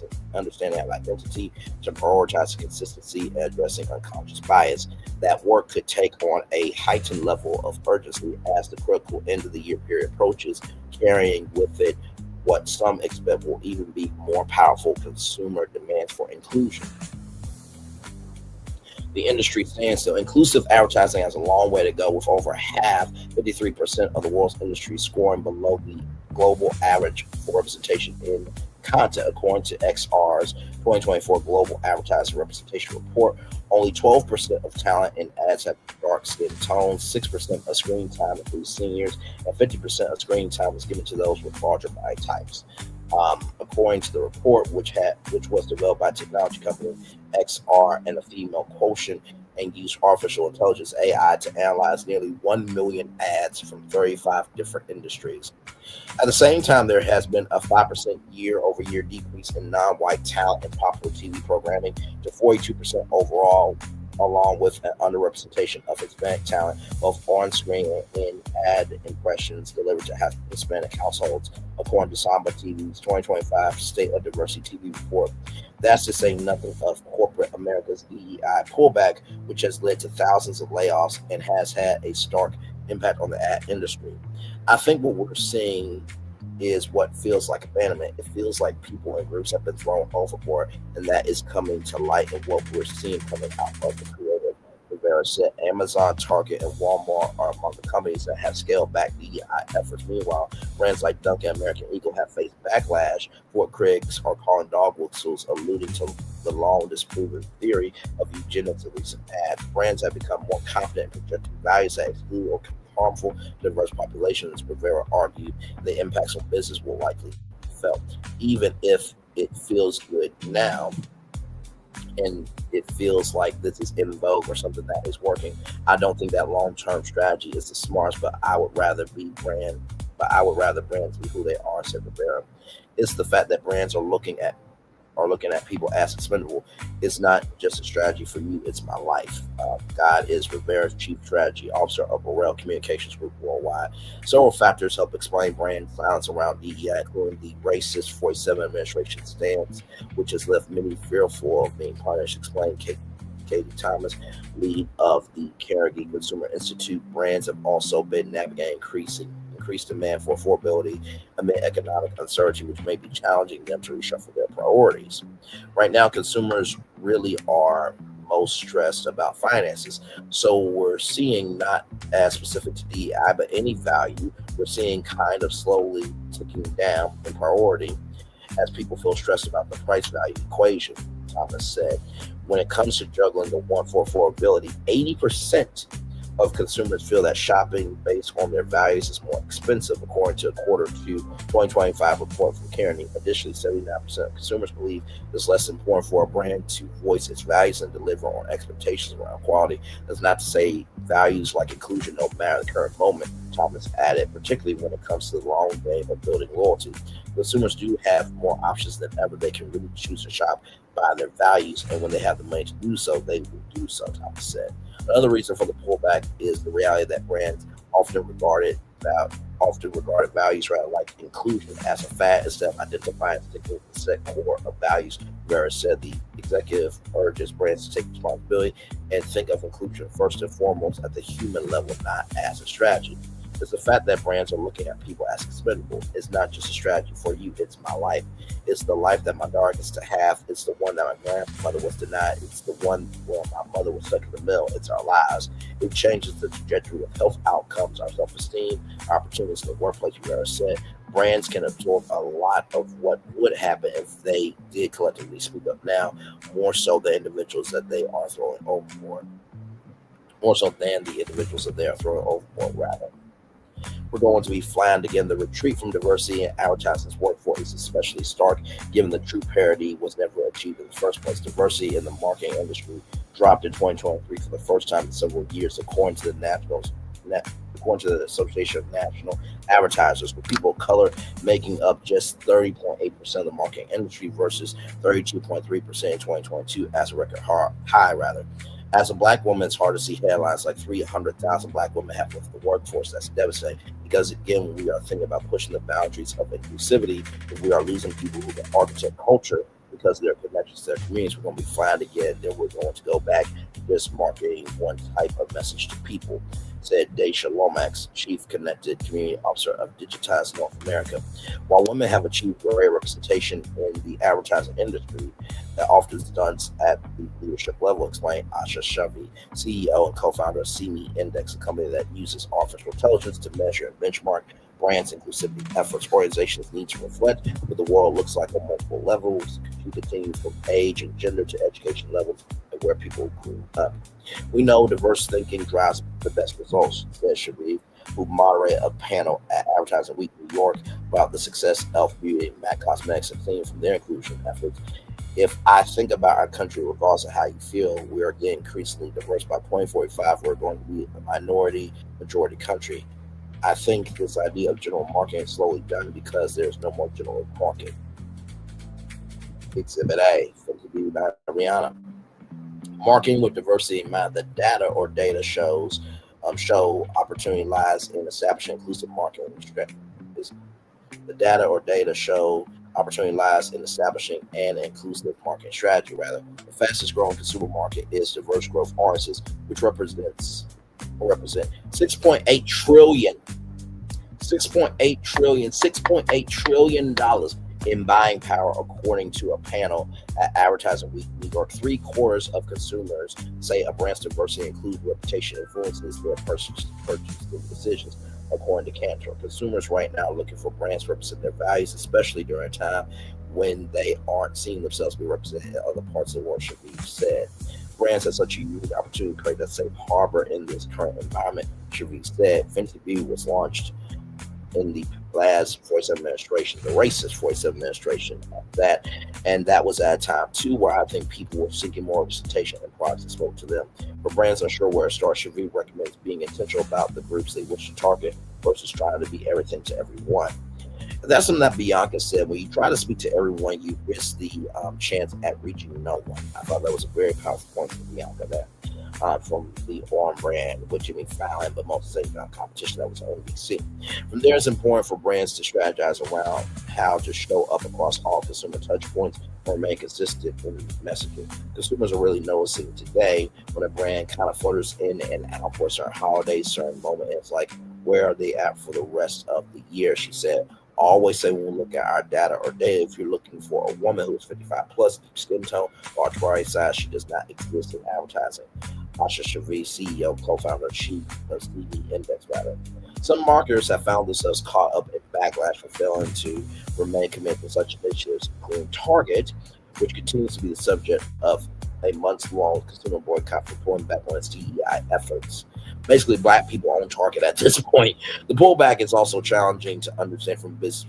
of identity to prioritizing consistency and addressing unconscious bias. That work could take on a heightened level of urgency as the critical end of the year period approaches, carrying with it what some expect will even be more powerful consumer demands for inclusion. The industry stands still. Inclusive advertising has a long way to go, with over half, 53% of the world's industry scoring below the global average for representation in content, according to XR's 2024 Global Advertising Representation Report. Only 12% of talent in ads have dark skin tones, 6% of screen time includes seniors, and 50% of screen time is given to those with larger body types. According to the report, which was developed by technology company XR and a female quotient, and used artificial intelligence AI to analyze nearly 1 million ads from 35 different industries. At the same time, there has been a 5% year-over-year decrease in non-white talent in popular TV programming to 42% overall, along with an underrepresentation of Hispanic talent, both on-screen and in ad impressions delivered to Hispanic households, according to Samba TV's 2025 State of Diversity TV report. That's to say nothing of corporate America's DEI pullback, which has led to thousands of layoffs and has had a stark impact on the ad industry. I think what we're seeing is what feels like abandonment. It feels like people and groups have been thrown overboard, and that is coming to light in what we're seeing coming out of the creative Rivera said Amazon, Target, and Walmart are among the companies that have scaled back DEI efforts. Meanwhile, brands like Dunkin' and American Eagle have faced backlash for what critics are calling dog whistles, alluding to the long disproven theory of eugenics in recent ads. Brands have become more confident in projecting values that exclude or harmful to diverse populations. Rivera argued the impacts on business will likely be felt, even if it feels good now and it feels like this is in vogue or something that is working. I don't think that long-term strategy is the smartest, but I would rather brands be who they are, said Rivera. It's the fact that brands are looking at people as expendable. It's not just a strategy for you, it's my life. God is Rivera's chief strategy officer of Burrell Communications Group Worldwide. Several factors help explain brand silence around DEI, including the racist 47 administration stance, which has left many fearful of being punished, explained Katie Thomas, lead of the Carnegie Consumer Institute. Brands have also been navigating increased demand for affordability amid economic uncertainty, which may be challenging them to reshuffle their priorities. Right now, consumers really are most stressed about finances. So we're seeing, not as specific to DEI, but any value, we're seeing kind of slowly ticking down in priority as people feel stressed about the price value equation, Thomas said. When it comes to juggling the want for affordability, 80% of consumers feel that shopping based on their values is more expensive, according to a quarter 2 2025 report from Carnegie. Additionally, 79% of consumers believe it's less important for a brand to voice its values and deliver on expectations around quality. That's not to say values like inclusion don't matter at the current moment, Thomas added, particularly when it comes to the long game of building loyalty. Consumers do have more options than ever. They can really choose to shop by their values, and when they have the money to do so, they will do so, Thomas said. Another reason for the pullback is the reality that brands often regarded values rather like inclusion as a fad instead of identifying and sticking with the set core of values. Rivera said the executive urges brands to take responsibility and think of inclusion first and foremost at the human level, not as a strategy. It's the fact that brands are looking at people as expendable. It's not just a strategy for you, it's my life. It's the life that my daughter gets to have. It's the one that my grandmother was denied. It's the one where my mother was stuck in the middle. It's our lives. It changes the trajectory of health outcomes, our self-esteem, our opportunities in the workplace. Rivera said brands can absorb a lot of what would happen if they did collectively speak up now, more so the individuals that they are throwing overboard. More so than the individuals that they are throwing overboard, rather. We're going to be flying again. The retreat from diversity in advertising's workforce is especially stark, given the true parity was never achieved in the first place. Diversity in the marketing industry dropped in 2023 for the first time in several years, according to the Association of National Advertisers, with people of color making up just 30.8% of the marketing industry versus 32.3% in 2022 as a record high. As a black woman, it's hard to see headlines like 300,000 black women have left the workforce. That's devastating because, again, when we are thinking about pushing the boundaries of inclusivity, if we are losing people who can architect culture because of their connections to their communities, we're going to be flying again. Then we're going to go back to just marketing one type of message to people, said Daisha Lomax, Chief Connected Community Officer of Digitize North America. While women have achieved great representation in the advertising industry, that often is done at the leadership level, explained Asha Shavi, CEO and co-founder of CME Index, a company that uses artificial intelligence to measure and benchmark brands' inclusivity efforts. Organizations need to reflect what the world looks like on multiple levels. You continue from age and gender to education levels and where people grew up. We know diverse thinking drives the best results, said Sharif, who moderated a panel at Advertising Week New York about the success of Elf Beauty and MAC Cosmetics and theme from their inclusion efforts. If I think about our country, regardless of how you feel, we are getting increasingly diverse. By 2045, we're going to be a majority country. I think this idea of general marketing is slowly done because there's no more general market. Exhibit A, from the B by Rihanna. Marketing with diversity in mind, the data or data shows show opportunity lies in establishing inclusive marketing strategies. The data or data show opportunity lies in establishing an inclusive marketing strategy. Rather, the fastest growing consumer market is diverse growth audiences, which represent 6.8 trillion in buying power, according to a panel at Advertising Week New York. 3/4 of consumers say a brand's diversity includes reputation influences their purchasing decisions, according to Cantor. Consumers right now are looking for brands to represent their values, especially during a time when they aren't seeing themselves be represented in other parts of the world, Shavit said. Brands have such a unique opportunity to create a safe harbor in this current environment, Shavit said. Fenty Beauty was launched in the last 47 administration, the racist 47 administration of that. And that was at a time, too, where I think people were seeking more representation and products that spoke to them. For brands unsure where to start, Shavit recommends being intentional about the groups they wish to target versus trying to be everything to everyone. And that's something that Bianca said. When you try to speak to everyone, you risk the chance at reaching no one. I thought that was a very powerful point from Bianca there. From the On brand with Jimmy Fallon, but most saying competition that was on NBC. From there, it's important for brands to strategize around how to show up across all consumer touch points or remain consistent in messaging. Consumers are really noticing today when a brand kind of flutters in and out for certain holidays, certain moment. It's like, where are they at for the rest of the year? She said, always say when we look at our data or data, if you're looking for a woman who's 55 plus, deep skin tone, large body size, she does not exist in advertising. Asha Shavit, CEO, co-founder, chief of Stevie Index rather. Some marketers have found themselves caught up in backlash for failing to remain committed to such initiatives, including Target, which continues to be the subject of a months-long consumer boycott for pulling back on its DEI efforts. Basically, black people own Target at this point. The pullback is also challenging to understand from business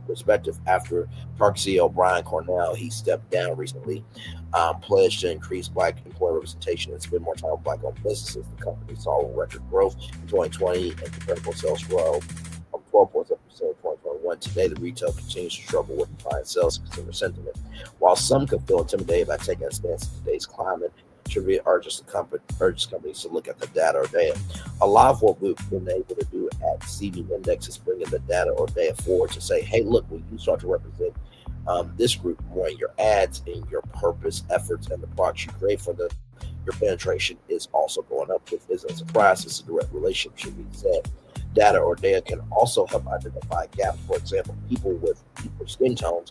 perspective after Target CEO Brian Cornell, he stepped down recently, pledged to increase black employee representation and spend more time with black-owned businesses. The company saw record growth in 2020 and comparable sales growth from 12.7% in 2021. Today, the retail continues to struggle with declining sales and consumer sentiment. While some could feel intimidated by taking a stance in today's climate, Shavit urges companies to look at the data or data. A lot of what we've been able to do at CV Index is bringing the data or data forward to say, hey, look, when you start to represent this group more in your ads, in your purpose, efforts, and the products you create for them, your penetration is also going up. This isn't a surprise. It's a direct relationship, Shavit said. Data or data can also help identify gaps. For example, people with deeper skin tones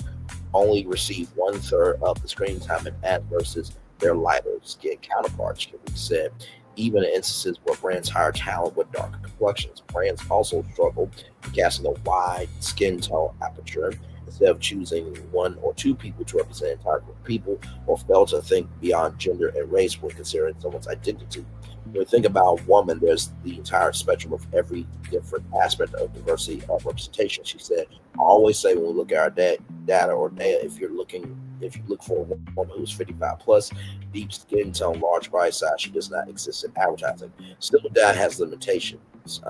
only receive 1/3 of the screen time in ads versus their lighter skin counterparts, Shavit said. Even in instances where brands hire talent with darker complexions, brands also struggle casting a wide skin tone aperture instead of choosing one or two people to represent an entire group of people, or fail to think beyond gender and race when considering someone's identity. When you think about a woman, there's the entire spectrum of every different aspect of diversity of representation, she said. I always say when we look at our data or data, if you look for a woman who's 55 plus, deep skin tone, large body size, she does not exist in advertising. Still, that has limitations,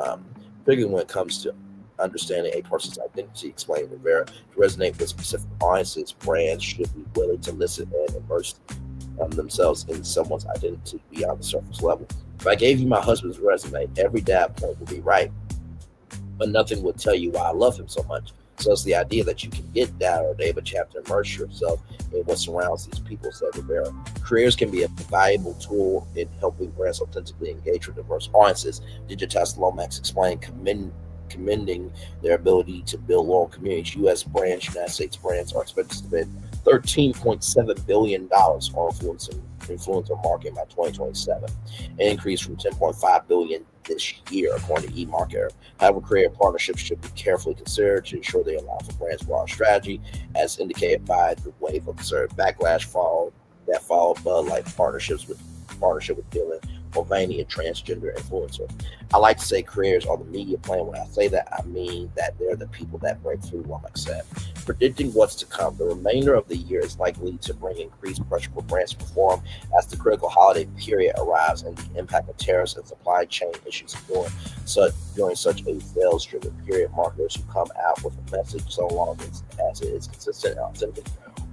particularly when it comes to understanding a person's identity, explained Rivera. To resonate with specific audiences, brands should be willing to listen and immerse themselves in someone's identity beyond the surface level. If I gave you my husband's resume, every data point would be right, but nothing would tell you why I love him so much. So it's the idea that you can get data or data, but you have to immerse yourself in what surrounds these people, said Rivera. Careers can be a valuable tool in helping brands authentically engage with diverse audiences. Digitize Lomax explained, commending their ability to build loyal communities. U.S. brands, United States brands are expected to spend $13.7 billion on influencer marketing by 2027, an increase from $10.5 billion this year, according to eMarketer. However, creative partnerships should be carefully considered to ensure they allow for brands' broader strategy, as indicated by the wave of concerted backlash followed Bud Light partnership with Dylan Mulvaney, a transgender influencer. I like to say creators are the media plan. When I say that, I mean that they're the people that break through, Womack said. Predicting what's to come, the remainder of the year is likely to bring increased pressure for brands to perform as the critical holiday period arrives and the impact of tariffs and supply chain issues during such a sales-driven period. Marketers who come out with a message so long as it is consistent and authentic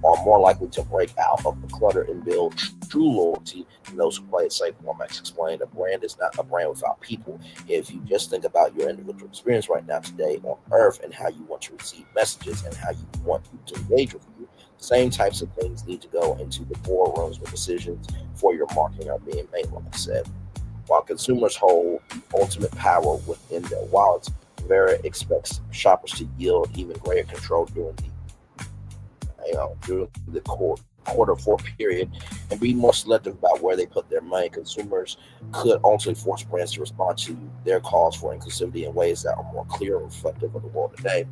are more likely to break out of the clutter and build true loyalty than those who play it safe. Womack explained, a brand is not a brand without people. If you just think about your individual experience right now today on Earth and how you want to receive messages and how you want to engage with you, the same types of things need to go into the boardrooms where decisions for your marketing are being made, Womack said. While consumers hold the ultimate power within their wallets, Rivera expects shoppers to yield even greater control during the during the quarter four period, and be more selective about where they put their money. Consumers could ultimately force brands to respond to their calls for inclusivity in ways that are more clear and reflective of the world today.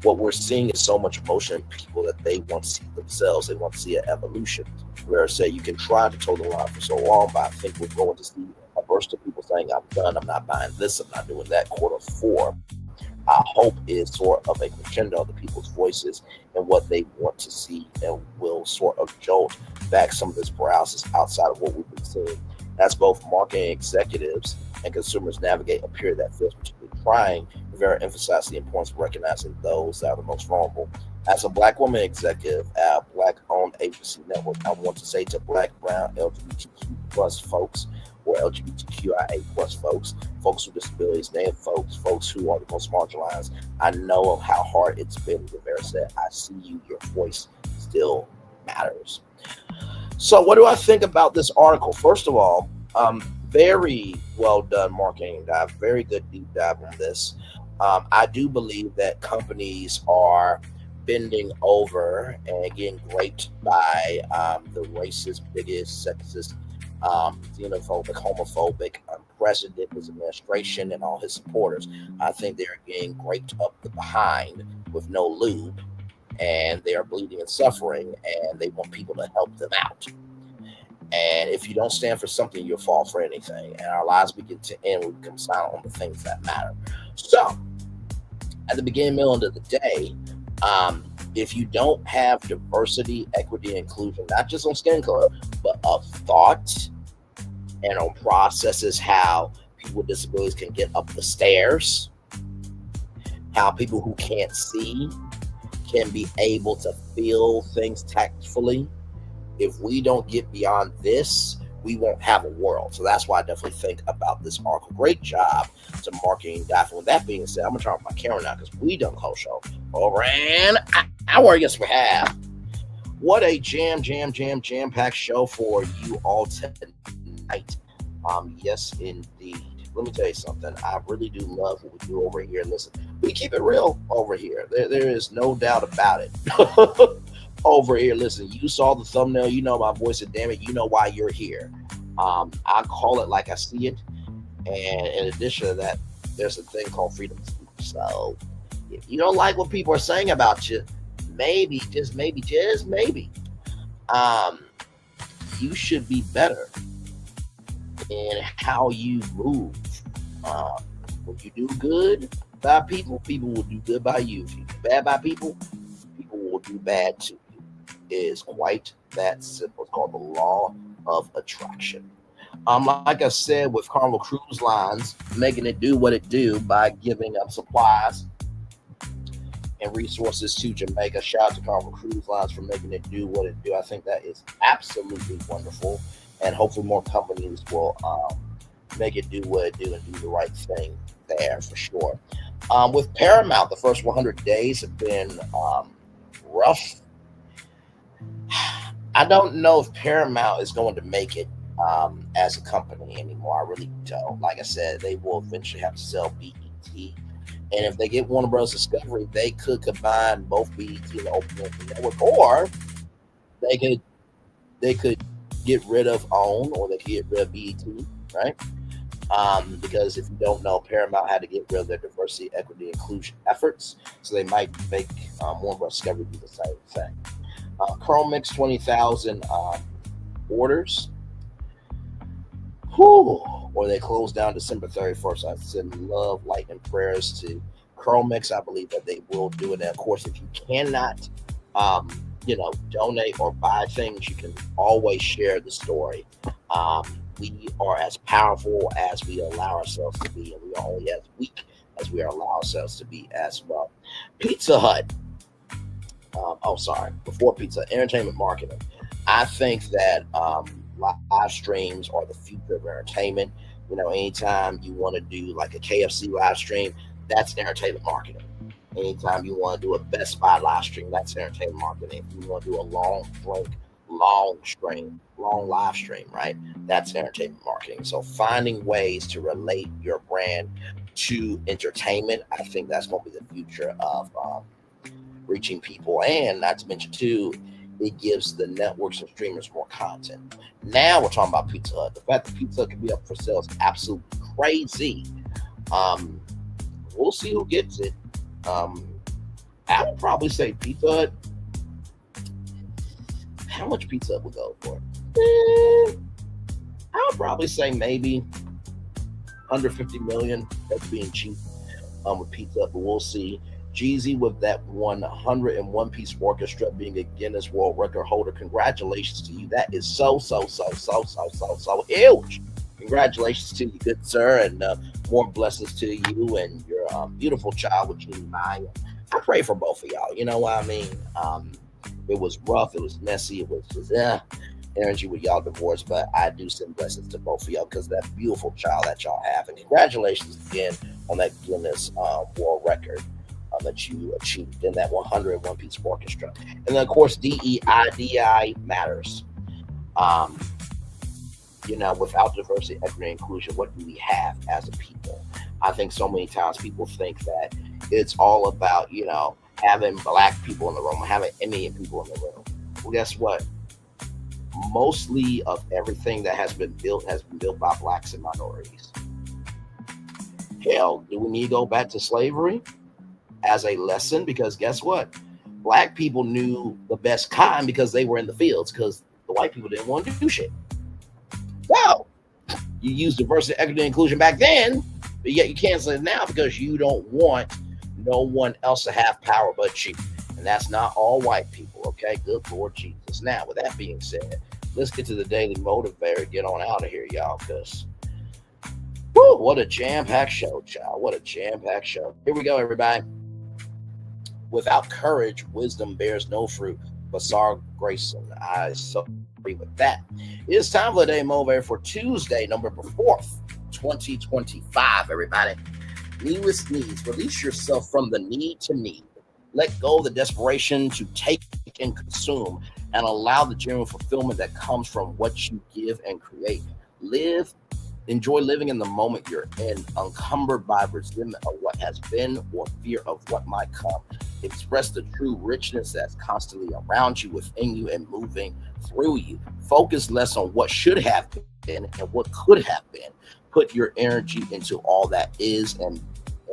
What we're seeing is so much emotion in people that they want to see themselves. They want to see an evolution. Where say you can try to toe the line for so long, but I think we're going to see a burst of people saying, "I'm done. I'm not buying this. I'm not doing that." Quarter four, I hope, is sort of a crescendo of the people's voices and what they want to see, and will sort of jolt back some of this paralysis outside of what we've been seeing. That's both marketing executives and consumers navigate a period that feels particularly trying. Very emphasize the importance of recognizing those that are the most vulnerable. As a Black woman executive at a Black-owned agency network, I want to say to Black, Brown, LGBTQ plus folks, or LGBTQIA plus folks, folks with disabilities, native folks who are the most marginalized, I know how hard it's been. Rivera said, "I see you. Your voice still matters." So what do I think about this article? First of all, very well done marketing dive, very good deep dive on this. I do believe that companies are bending over and getting raped by the racist, biggest, sexist, xenophobic, homophobic president, his administration, and all his supporters. I think they're getting raped up the behind with no lube, and they are bleeding and suffering, and they want people to help them out. And if you don't stand for something, you'll fall for anything. And our lives begin to end when we become silent on the things that matter. So, at the beginning, middle, end of the day, if you don't have diversity, equity, and inclusion, not just on skin color, but of thought and on processes, how people with disabilities can get up the stairs, how people who can't see can be able to feel things tactfully. If we don't get beyond this, we won't have a world. So that's why I definitely think about this article. Great job to marketing dive. With that being said, I'm gonna turn off my camera now because we done the whole show over an hour. Yes, we have. What a jam-packed show for you all tonight. Yes, indeed. Let me tell you something. I really do love what we do over here. Listen, we keep it real over here. There is no doubt about it. Over here, listen, you saw the thumbnail, you know my voice, and damn it, you know why you're here. I call it like I see it. And in addition to that, there's a thing called freedom of speech. So if you don't like what people are saying about you, maybe, just maybe, you should be better in how you move. When you do good by people, people will do good by you. If you do bad by people, people will do bad to you. It is quite that simple. It's called the law of attraction. Like I said, with Carnival Cruise Lines making it do what it do by giving up supplies and resources to Jamaica. Shout out to Carnival Cruise Lines for making it do what it do. I think that is absolutely wonderful, and hopefully more companies will make it do what it do and do the right thing there for sure. With Paramount, the first 100 days have been rough. I don't know if Paramount is going to make it as a company anymore. I really don't. Like I said, they will eventually have to sell BET. And if they get Warner Bros. Discovery, they could combine both BET and the Open Network, or they could get rid of OWN, or they could get rid of BET, right? Because if you don't know, Paramount had to get rid of their diversity, equity, inclusion efforts, so they might make Warner Bros. Discovery do the same thing. CurlMix 20,000 orders. Or they closed down December 31st. I send love, light, and prayers to CurlMix. I believe that they will do it. And of course, if you cannot, donate or buy things, you can always share the story. We are as powerful as we allow ourselves to be, and we are only as weak as we allow ourselves to be as well. Pizza Hut. Before Pizza, entertainment marketing. I think that live streams are the future of entertainment. Anytime you want to do like a KFC live stream, that's entertainment marketing. Anytime you want to do a Best Buy live stream, that's entertainment marketing. If you want to do a long live stream, right? That's entertainment marketing. So finding ways to relate your brand to entertainment, I think that's going to be the future of reaching people, and not to mention too, it gives the networks and streamers more content. Now we're talking about Pizza Hut. The fact that Pizza Hut can be up for sale is absolutely crazy. We'll see who gets it. I would probably say Pizza Hut. How much Pizza Hut would go for? I would probably say maybe under 50 million. That's being cheap with Pizza Hut, but we'll see. Jeezy with that 101-piece orchestra being a Guinness World Record holder. Congratulations to you. That is so huge. Congratulations to you, good sir, and more blessings to you and your beautiful child with Jeannie Maya. I pray for both of y'all. You know what I mean? It was rough. It was messy. It was just energy with y'all divorced, but I do send blessings to both of y'all because that beautiful child that y'all have. And congratulations again on that Guinness World Record that you achieved in that 101-piece orchestra. And then, of course, DEI matters. Without diversity, equity, and inclusion, what do we have as a people? I think so many times people think that it's all about, having black people in the room, having Indian people in the room. Well, guess what? Mostly of everything that has been built by blacks and minorities. Hell, do we need to go back to slavery as a lesson? Because guess what? Black people knew the best kind because they were in the fields, because the white people didn't want to do shit. So you use diversity, equity, and inclusion back then, but yet you cancel it now because you don't want no one else to have power but you. And that's not all white people, okay? Good Lord Jesus. Now, with that being said, let's get to the Daily Motivator. Get on out of here, y'all, because what a jam-packed show, child. What a jam-packed show. Here we go, everybody. Without courage, wisdom bears no fruit. Basar Grayson. I so agree with that. It's time for the Daily Motivator for Tuesday, November 4th, 2025, everybody. Needless needs. Release yourself from the need to need. Let go of the desperation to take and consume, and allow the genuine fulfillment that comes from what you give and create. Enjoy living in the moment you're in, unencumbered by resentment of what has been or fear of what might come. Express the true richness that's constantly around you, within you, and moving through you. Focus less on what should have been and what could have been. Put your energy into all that is and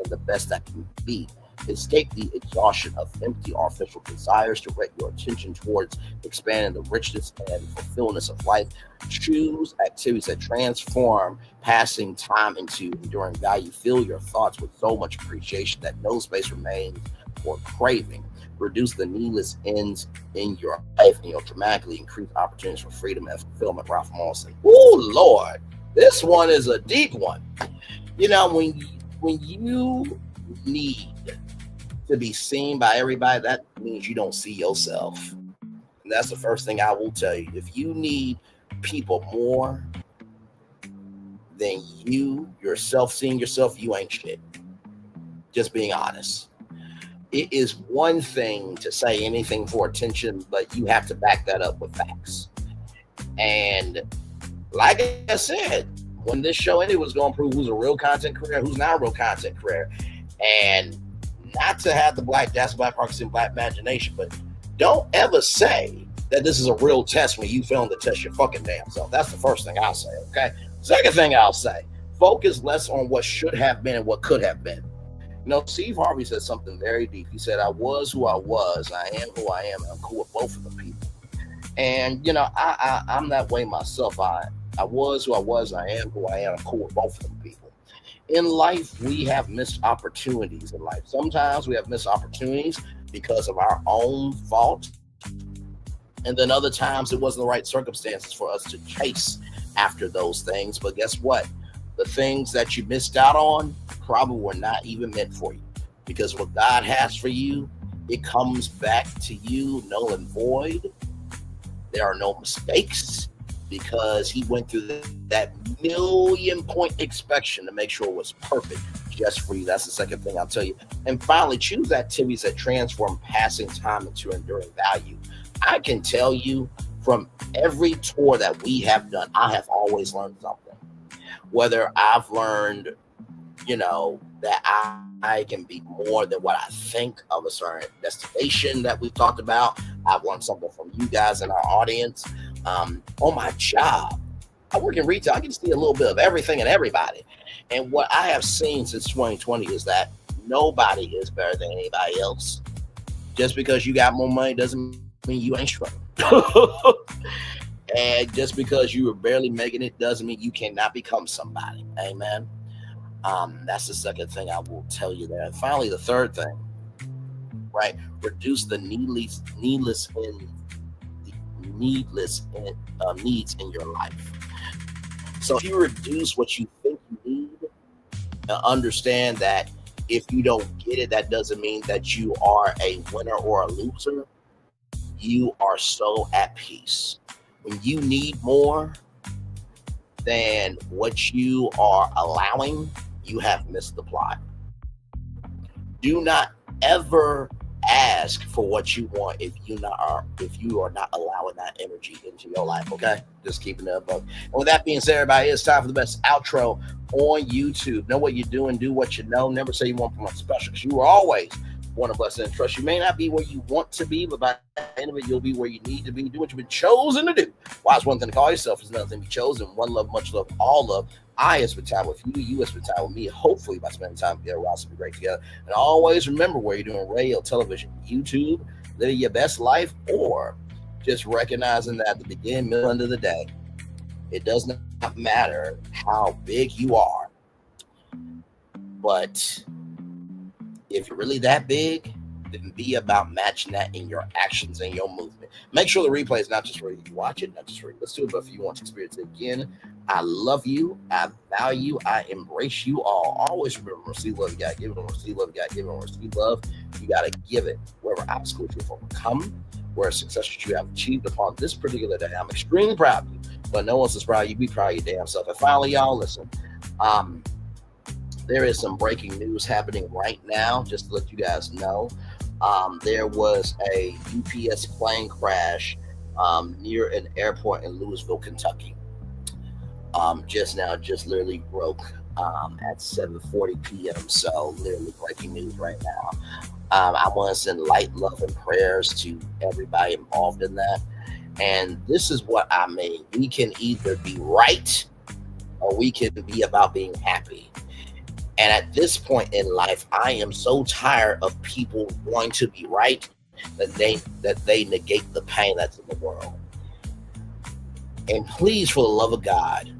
the best that can be. Escape the exhaustion of empty artificial desires. Direct your attention towards expanding the richness and fulfillment of life. Choose activities that transform passing time into enduring value. Fill your thoughts with so much appreciation that no space remains for craving. Reduce the needless ends in your life, and you'll dramatically increase opportunities for freedom and fulfillment. Ralph Morrison. Oh Lord, this one is a deep one. When you need to be seen by everybody, that means you don't see yourself. And that's the first thing I will tell you. If you need people more than you yourself seeing yourself, you ain't shit. Just being honest. It is one thing to say anything for attention, but you have to back that up with facts. And like I said, when this show ended, was going to prove who's a real content creator, who's not a real content creator. And not to have the black markets and black imagination, but don't ever say that this is a real test when you failing to test your fucking damn self. That's the first thing I'll say, okay? Second thing I'll say, focus less on what should have been and what could have been. Steve Harvey said something very deep. He said, I was who I was, I am who I am, and I'm cool with both of the people. And, I'm that way myself. I was who I was, I am who I am, I'm cool with both of them people. In life, we have missed opportunities in life. Sometimes we have missed opportunities because of our own fault. And then other times it wasn't the right circumstances for us to chase after those things. But guess what? The things that you missed out on probably were not even meant for you. Because what God has for you, it comes back to you null and void. There are no mistakes, because he went through that 1,000,000-point inspection to make sure it was perfect just for you. That's the second thing I'll tell you. And finally, choose activities that transform passing time into enduring value. I can tell you from every tour that we have done, I have always learned something. Whether I've learned, that I can be more than what I think of a certain destination that we've talked about. I want something from you guys in our audience. On my job, I work in retail. I can see a little bit of everything and everybody. And what I have seen since 2020 is that nobody is better than anybody else. Just because you got more money doesn't mean you ain't struggling. And just because you were barely making it doesn't mean you cannot become somebody. Amen. That's the second thing I will tell you there. And finally, the third thing, right? Reduce the needs in your life. So if you reduce what you think you need, understand that if you don't get it, that doesn't mean that you are a winner or a loser. You are so at peace. When you need more than what you are allowing, you have missed the plot. Do not ever ask for what you want if you are not allowing that energy into your life. Okay, just keeping it up. And with that being said, everybody, it's time for the best outro on YouTube. Know what you're doing, do what you know. Never say you want something special, because you are always one of us, and trust you may not be where you want to be, but by the end of it, you'll be where you need to be. Do what you've been chosen to do. Why it's one thing to call yourself, is another thing to be chosen. One love, much love, all love. I have spent time with you. You have spent time with me. Hopefully, by spending time together, we'll also be great together. And always remember, where you're doing radio, television, YouTube, living your best life, or just recognizing that at the beginning, middle, end of the day, it does not matter how big you are, but if you're really that big, then be about matching that in your actions and your movement. Make sure the replay is not just where you watch it, not just where you listen to it, but if you want to experience it again. I love you. I value. I embrace you all. Always remember, receive love, you gotta give it, and receive love, you gotta give it, and receive love, you gotta give it. Wherever obstacles you have overcome, where success you have achieved upon this particular day, I'm extremely proud of you. But no one's as proud of you. Be proud of your damn self. And finally, y'all, listen. There is some breaking news happening right now, just to let you guys know. There was a UPS plane crash near an airport in Louisville, Kentucky. Just literally broke at 7:40 p.m. So literally breaking news right now. I want to send light, love, and prayers to everybody involved in that. And this is what I mean. We can either be right, or we can be about being happy. And at this point in life, I am so tired of people wanting to be right that they negate the pain that's in the world. And please, for the love of God,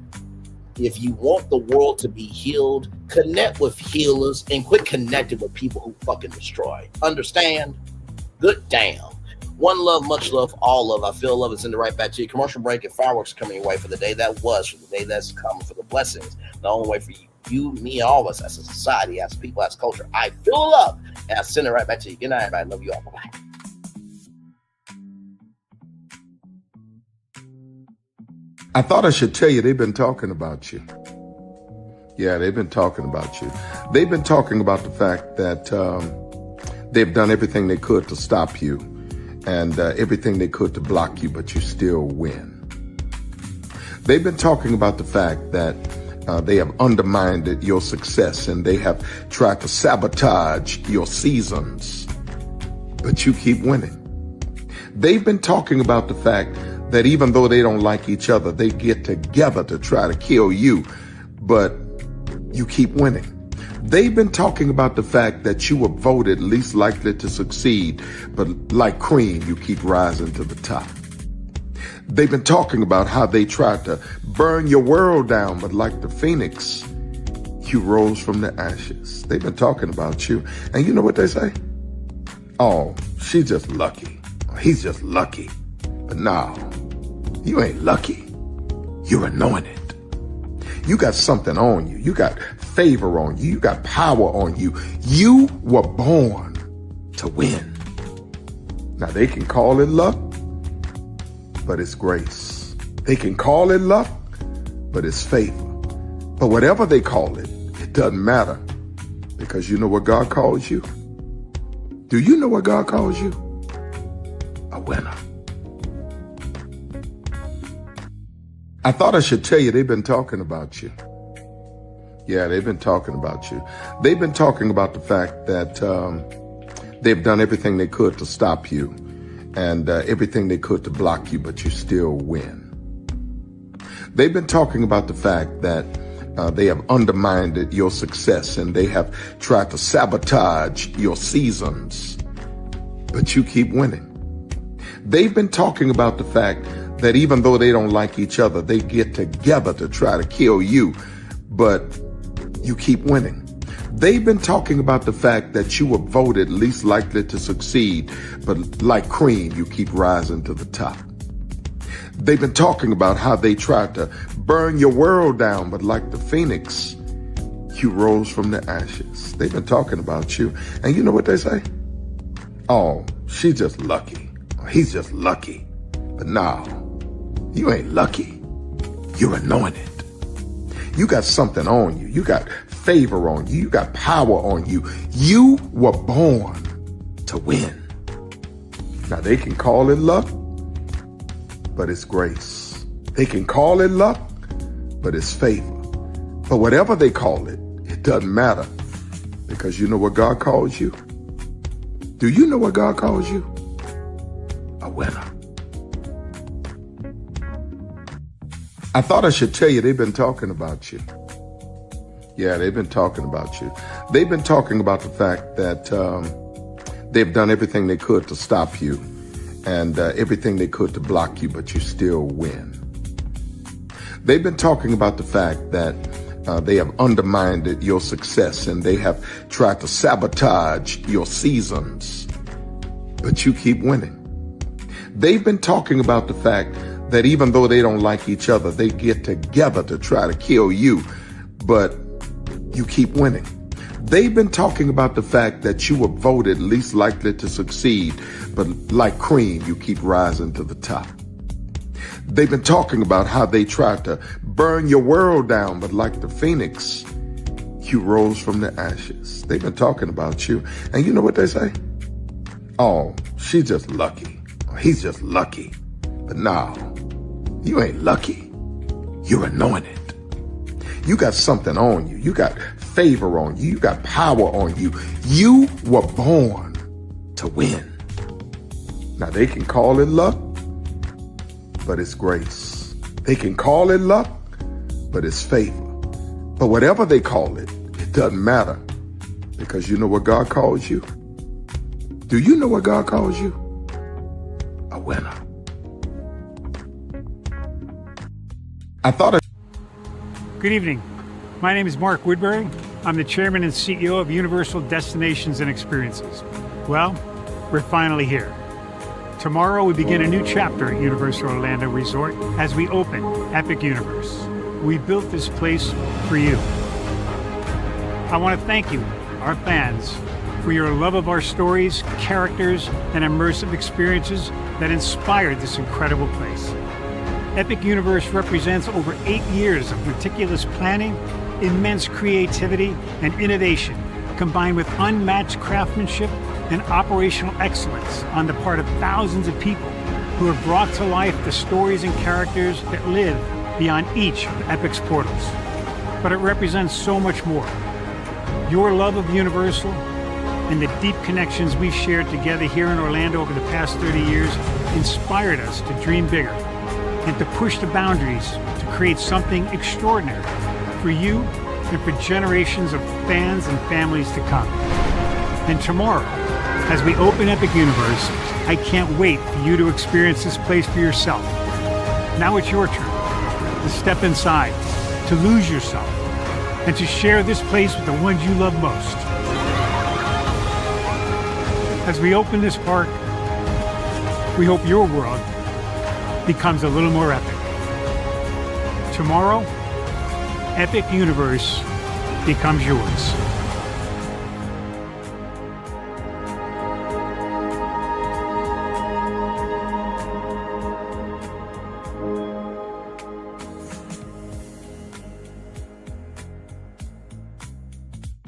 if you want the world to be healed, connect with healers and quit connecting with people who fucking destroy. Understand? Good damn. One love, much love, all love. I feel love is in the right back to you. Commercial break and fireworks coming your way for the day that was, for the day that's coming, for the blessings. The only way for you, me, all of us as a society, as people, as culture. I feel love, and I send it right back to you. Good night, everybody. Love you all. Bye-bye. I thought I should tell you, they've been talking about you. Yeah, they've been talking about you. They've been talking about the fact that they've done everything they could to stop you, and everything they could to block you, but you still win. They've been talking about the fact that they have undermined your success, and they have tried to sabotage your seasons, but you keep winning. They've been talking about the fact that even though they don't like each other, they get together to try to kill you, but you keep winning. They've been talking about the fact that you were voted least likely to succeed, but like cream, you keep rising to the top. They've been talking about how they tried to burn your world down, but like the phoenix, you rose from the ashes. They've been talking about you. And you know what they say? Oh, she's just lucky. He's just lucky. But no, you ain't lucky. You're anointed. You got something on you. You got favor on you. You got power on you. You were born to win. Now, they can call it luck, but it's grace. They can call it luck, but it's favor. But whatever they call it, it doesn't matter, because you know what God calls you? Do you know what God calls you? A winner. I thought I should tell you, they've been talking about you. Yeah, they've been talking about you. They've been talking about the fact that they've done everything they could to stop you and everything they could to block you, but you still win. They've been talking about the fact that they have undermined your success and they have tried to sabotage your seasons, but you keep winning. They've been talking about the fact that even though they don't like each other, they get together to try to kill you, but you keep winning. They've been talking about the fact that you were voted least likely to succeed, but like cream, you keep rising to the top. They've been talking about how they tried to burn your world down, but like the phoenix, you rose from the ashes. They've been talking about you. And you know what they say? Oh, she's just lucky. He's just lucky. But no, you ain't lucky. You're anointed. You got something on you. You got favor on you. You got power on you. You were born to win. Now they can call it luck, but it's grace. They can call it luck, but it's favor. But whatever they call it, it doesn't matter, because you know what God calls you? Do you know what God calls you? A winner. I thought I should tell you they've been talking about you. Yeah, they've been talking about you. They've been talking about the fact that they've done everything they could to stop you and everything they could to block you, but you still win. They've been talking about the fact that they have undermined your success and they have tried to sabotage your seasons, but you keep winning. They've been talking about the fact that even though they don't like each other, they get together to try to kill you, but you keep winning. They've been talking about the fact that you were voted least likely to succeed, but like cream, you keep rising to the top. They've been talking about how they tried to burn your world down, but like the phoenix, you rose from the ashes. They've been talking about you. And you know what they say? Oh, she's just lucky. He's just lucky. But no, you ain't lucky. You're anointed. You got something on you. You got favor on you. You got power on you. You were born to win. Now they can call it luck, but it's grace. They can call it luck, but it's favor. But whatever they call it, it doesn't matter, because you know what God calls you? Do you know what God calls you? A winner. Good evening. My name is Mark Woodbury. I'm the chairman and CEO of Universal Destinations and Experiences. Well, we're finally here. Tomorrow we begin a new chapter at Universal Orlando Resort as we open Epic Universe. We built this place for you. I want to thank you, our fans, for your love of our stories, characters, and immersive experiences that inspired this incredible place. Epic Universe represents over 8 years of meticulous planning, immense creativity, and innovation, combined with unmatched craftsmanship and operational excellence on the part of thousands of people who have brought to life the stories and characters that live beyond each of Epic's portals. But it represents so much more. Your love of Universal and the deep connections we've shared together here in Orlando over the past 30 years inspired us to dream bigger and to push the boundaries to create something extraordinary for you and for generations of fans and families to come. And tomorrow, as we open Epic Universe, I can't wait for you to experience this place for yourself. Now it's your turn to step inside, to lose yourself, and to share this place with the ones you love most. As we open this park, we hope your world becomes a little more epic. Tomorrow, Epic Universe becomes yours.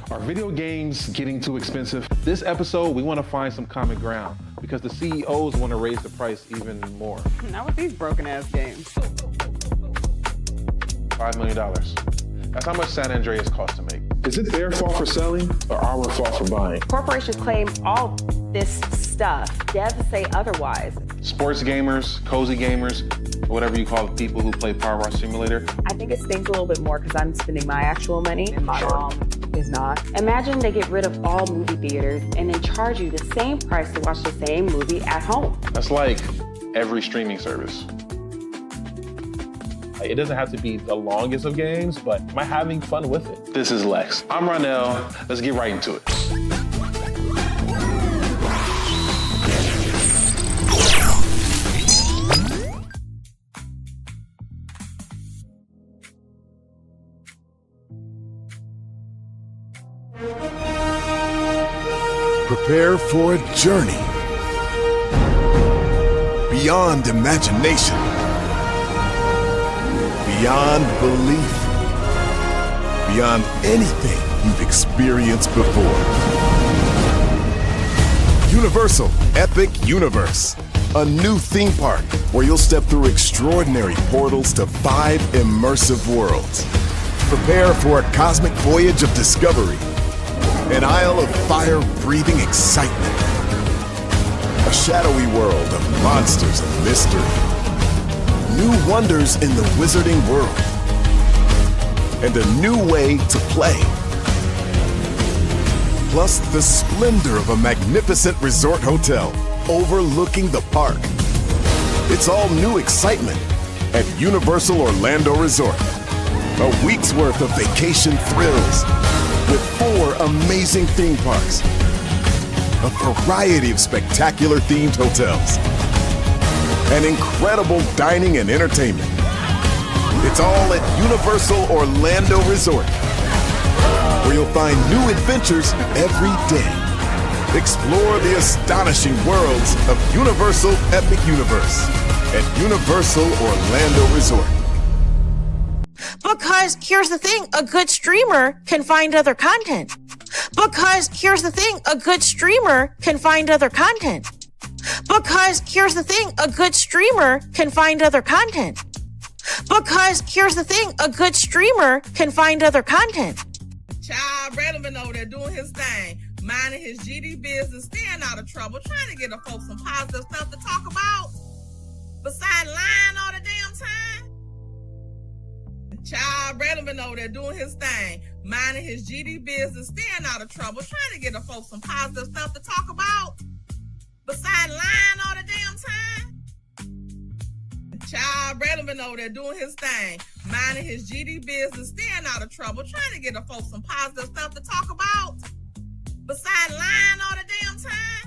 Are video games getting too expensive? This episode, we want to find some common ground because the CEOs want to raise the price even more. Not with these broken ass games. $5 million. That's how much San Andreas costs to make. Is it their fault for selling or our fault for buying? Corporations claim all this stuff. Devs say otherwise. Sports gamers, cozy gamers, whatever you call the people who play Power Wash Simulator. I think it stings a little bit more because I'm spending my actual money and my mom is not. Imagine they get rid of all movie theaters and then charge you the same price to watch the same movie at home. That's like every streaming service. It doesn't have to be the longest of games, but am I having fun with it? This is Lex. I'm Ronell. Let's get right into it. Prepare for a journey beyond imagination, beyond belief, beyond anything you've experienced before. Universal Epic Universe, a new theme park where you'll step through extraordinary portals to 5 immersive worlds. Prepare for a cosmic voyage of discovery, an isle of fire-breathing excitement, a shadowy world of monsters and mystery, new wonders in the wizarding world, and a new way to play. Plus the splendor of a magnificent resort hotel overlooking the park. It's all new excitement at Universal Orlando Resort. A week's worth of vacation thrills with 4 amazing theme parks, a variety of spectacular themed hotels, and incredible dining and entertainment. It's all at Universal Orlando Resort, where you'll find new adventures every day. Explore the astonishing worlds of Universal Epic Universe at Universal Orlando Resort. Because here's the thing, a good streamer can find other content. Because here's the thing, a good streamer can find other content. Because here's the thing, a good streamer can find other content. Because here's the thing, a good streamer can find other content. Child Redman over there doing his thing, minding his GD business, staying out of trouble, trying to get the folks some positive stuff to talk about. Besides lying all the damn time. Child Redman over there doing his thing, minding his GD business, staying out of trouble, trying to get the folks some positive stuff to talk about. Besides lying all the damn time. Child Redman over there doing his thing, minding his GD business, staying out of trouble, trying to get the folks some positive stuff to talk about. Besides lying all the damn time.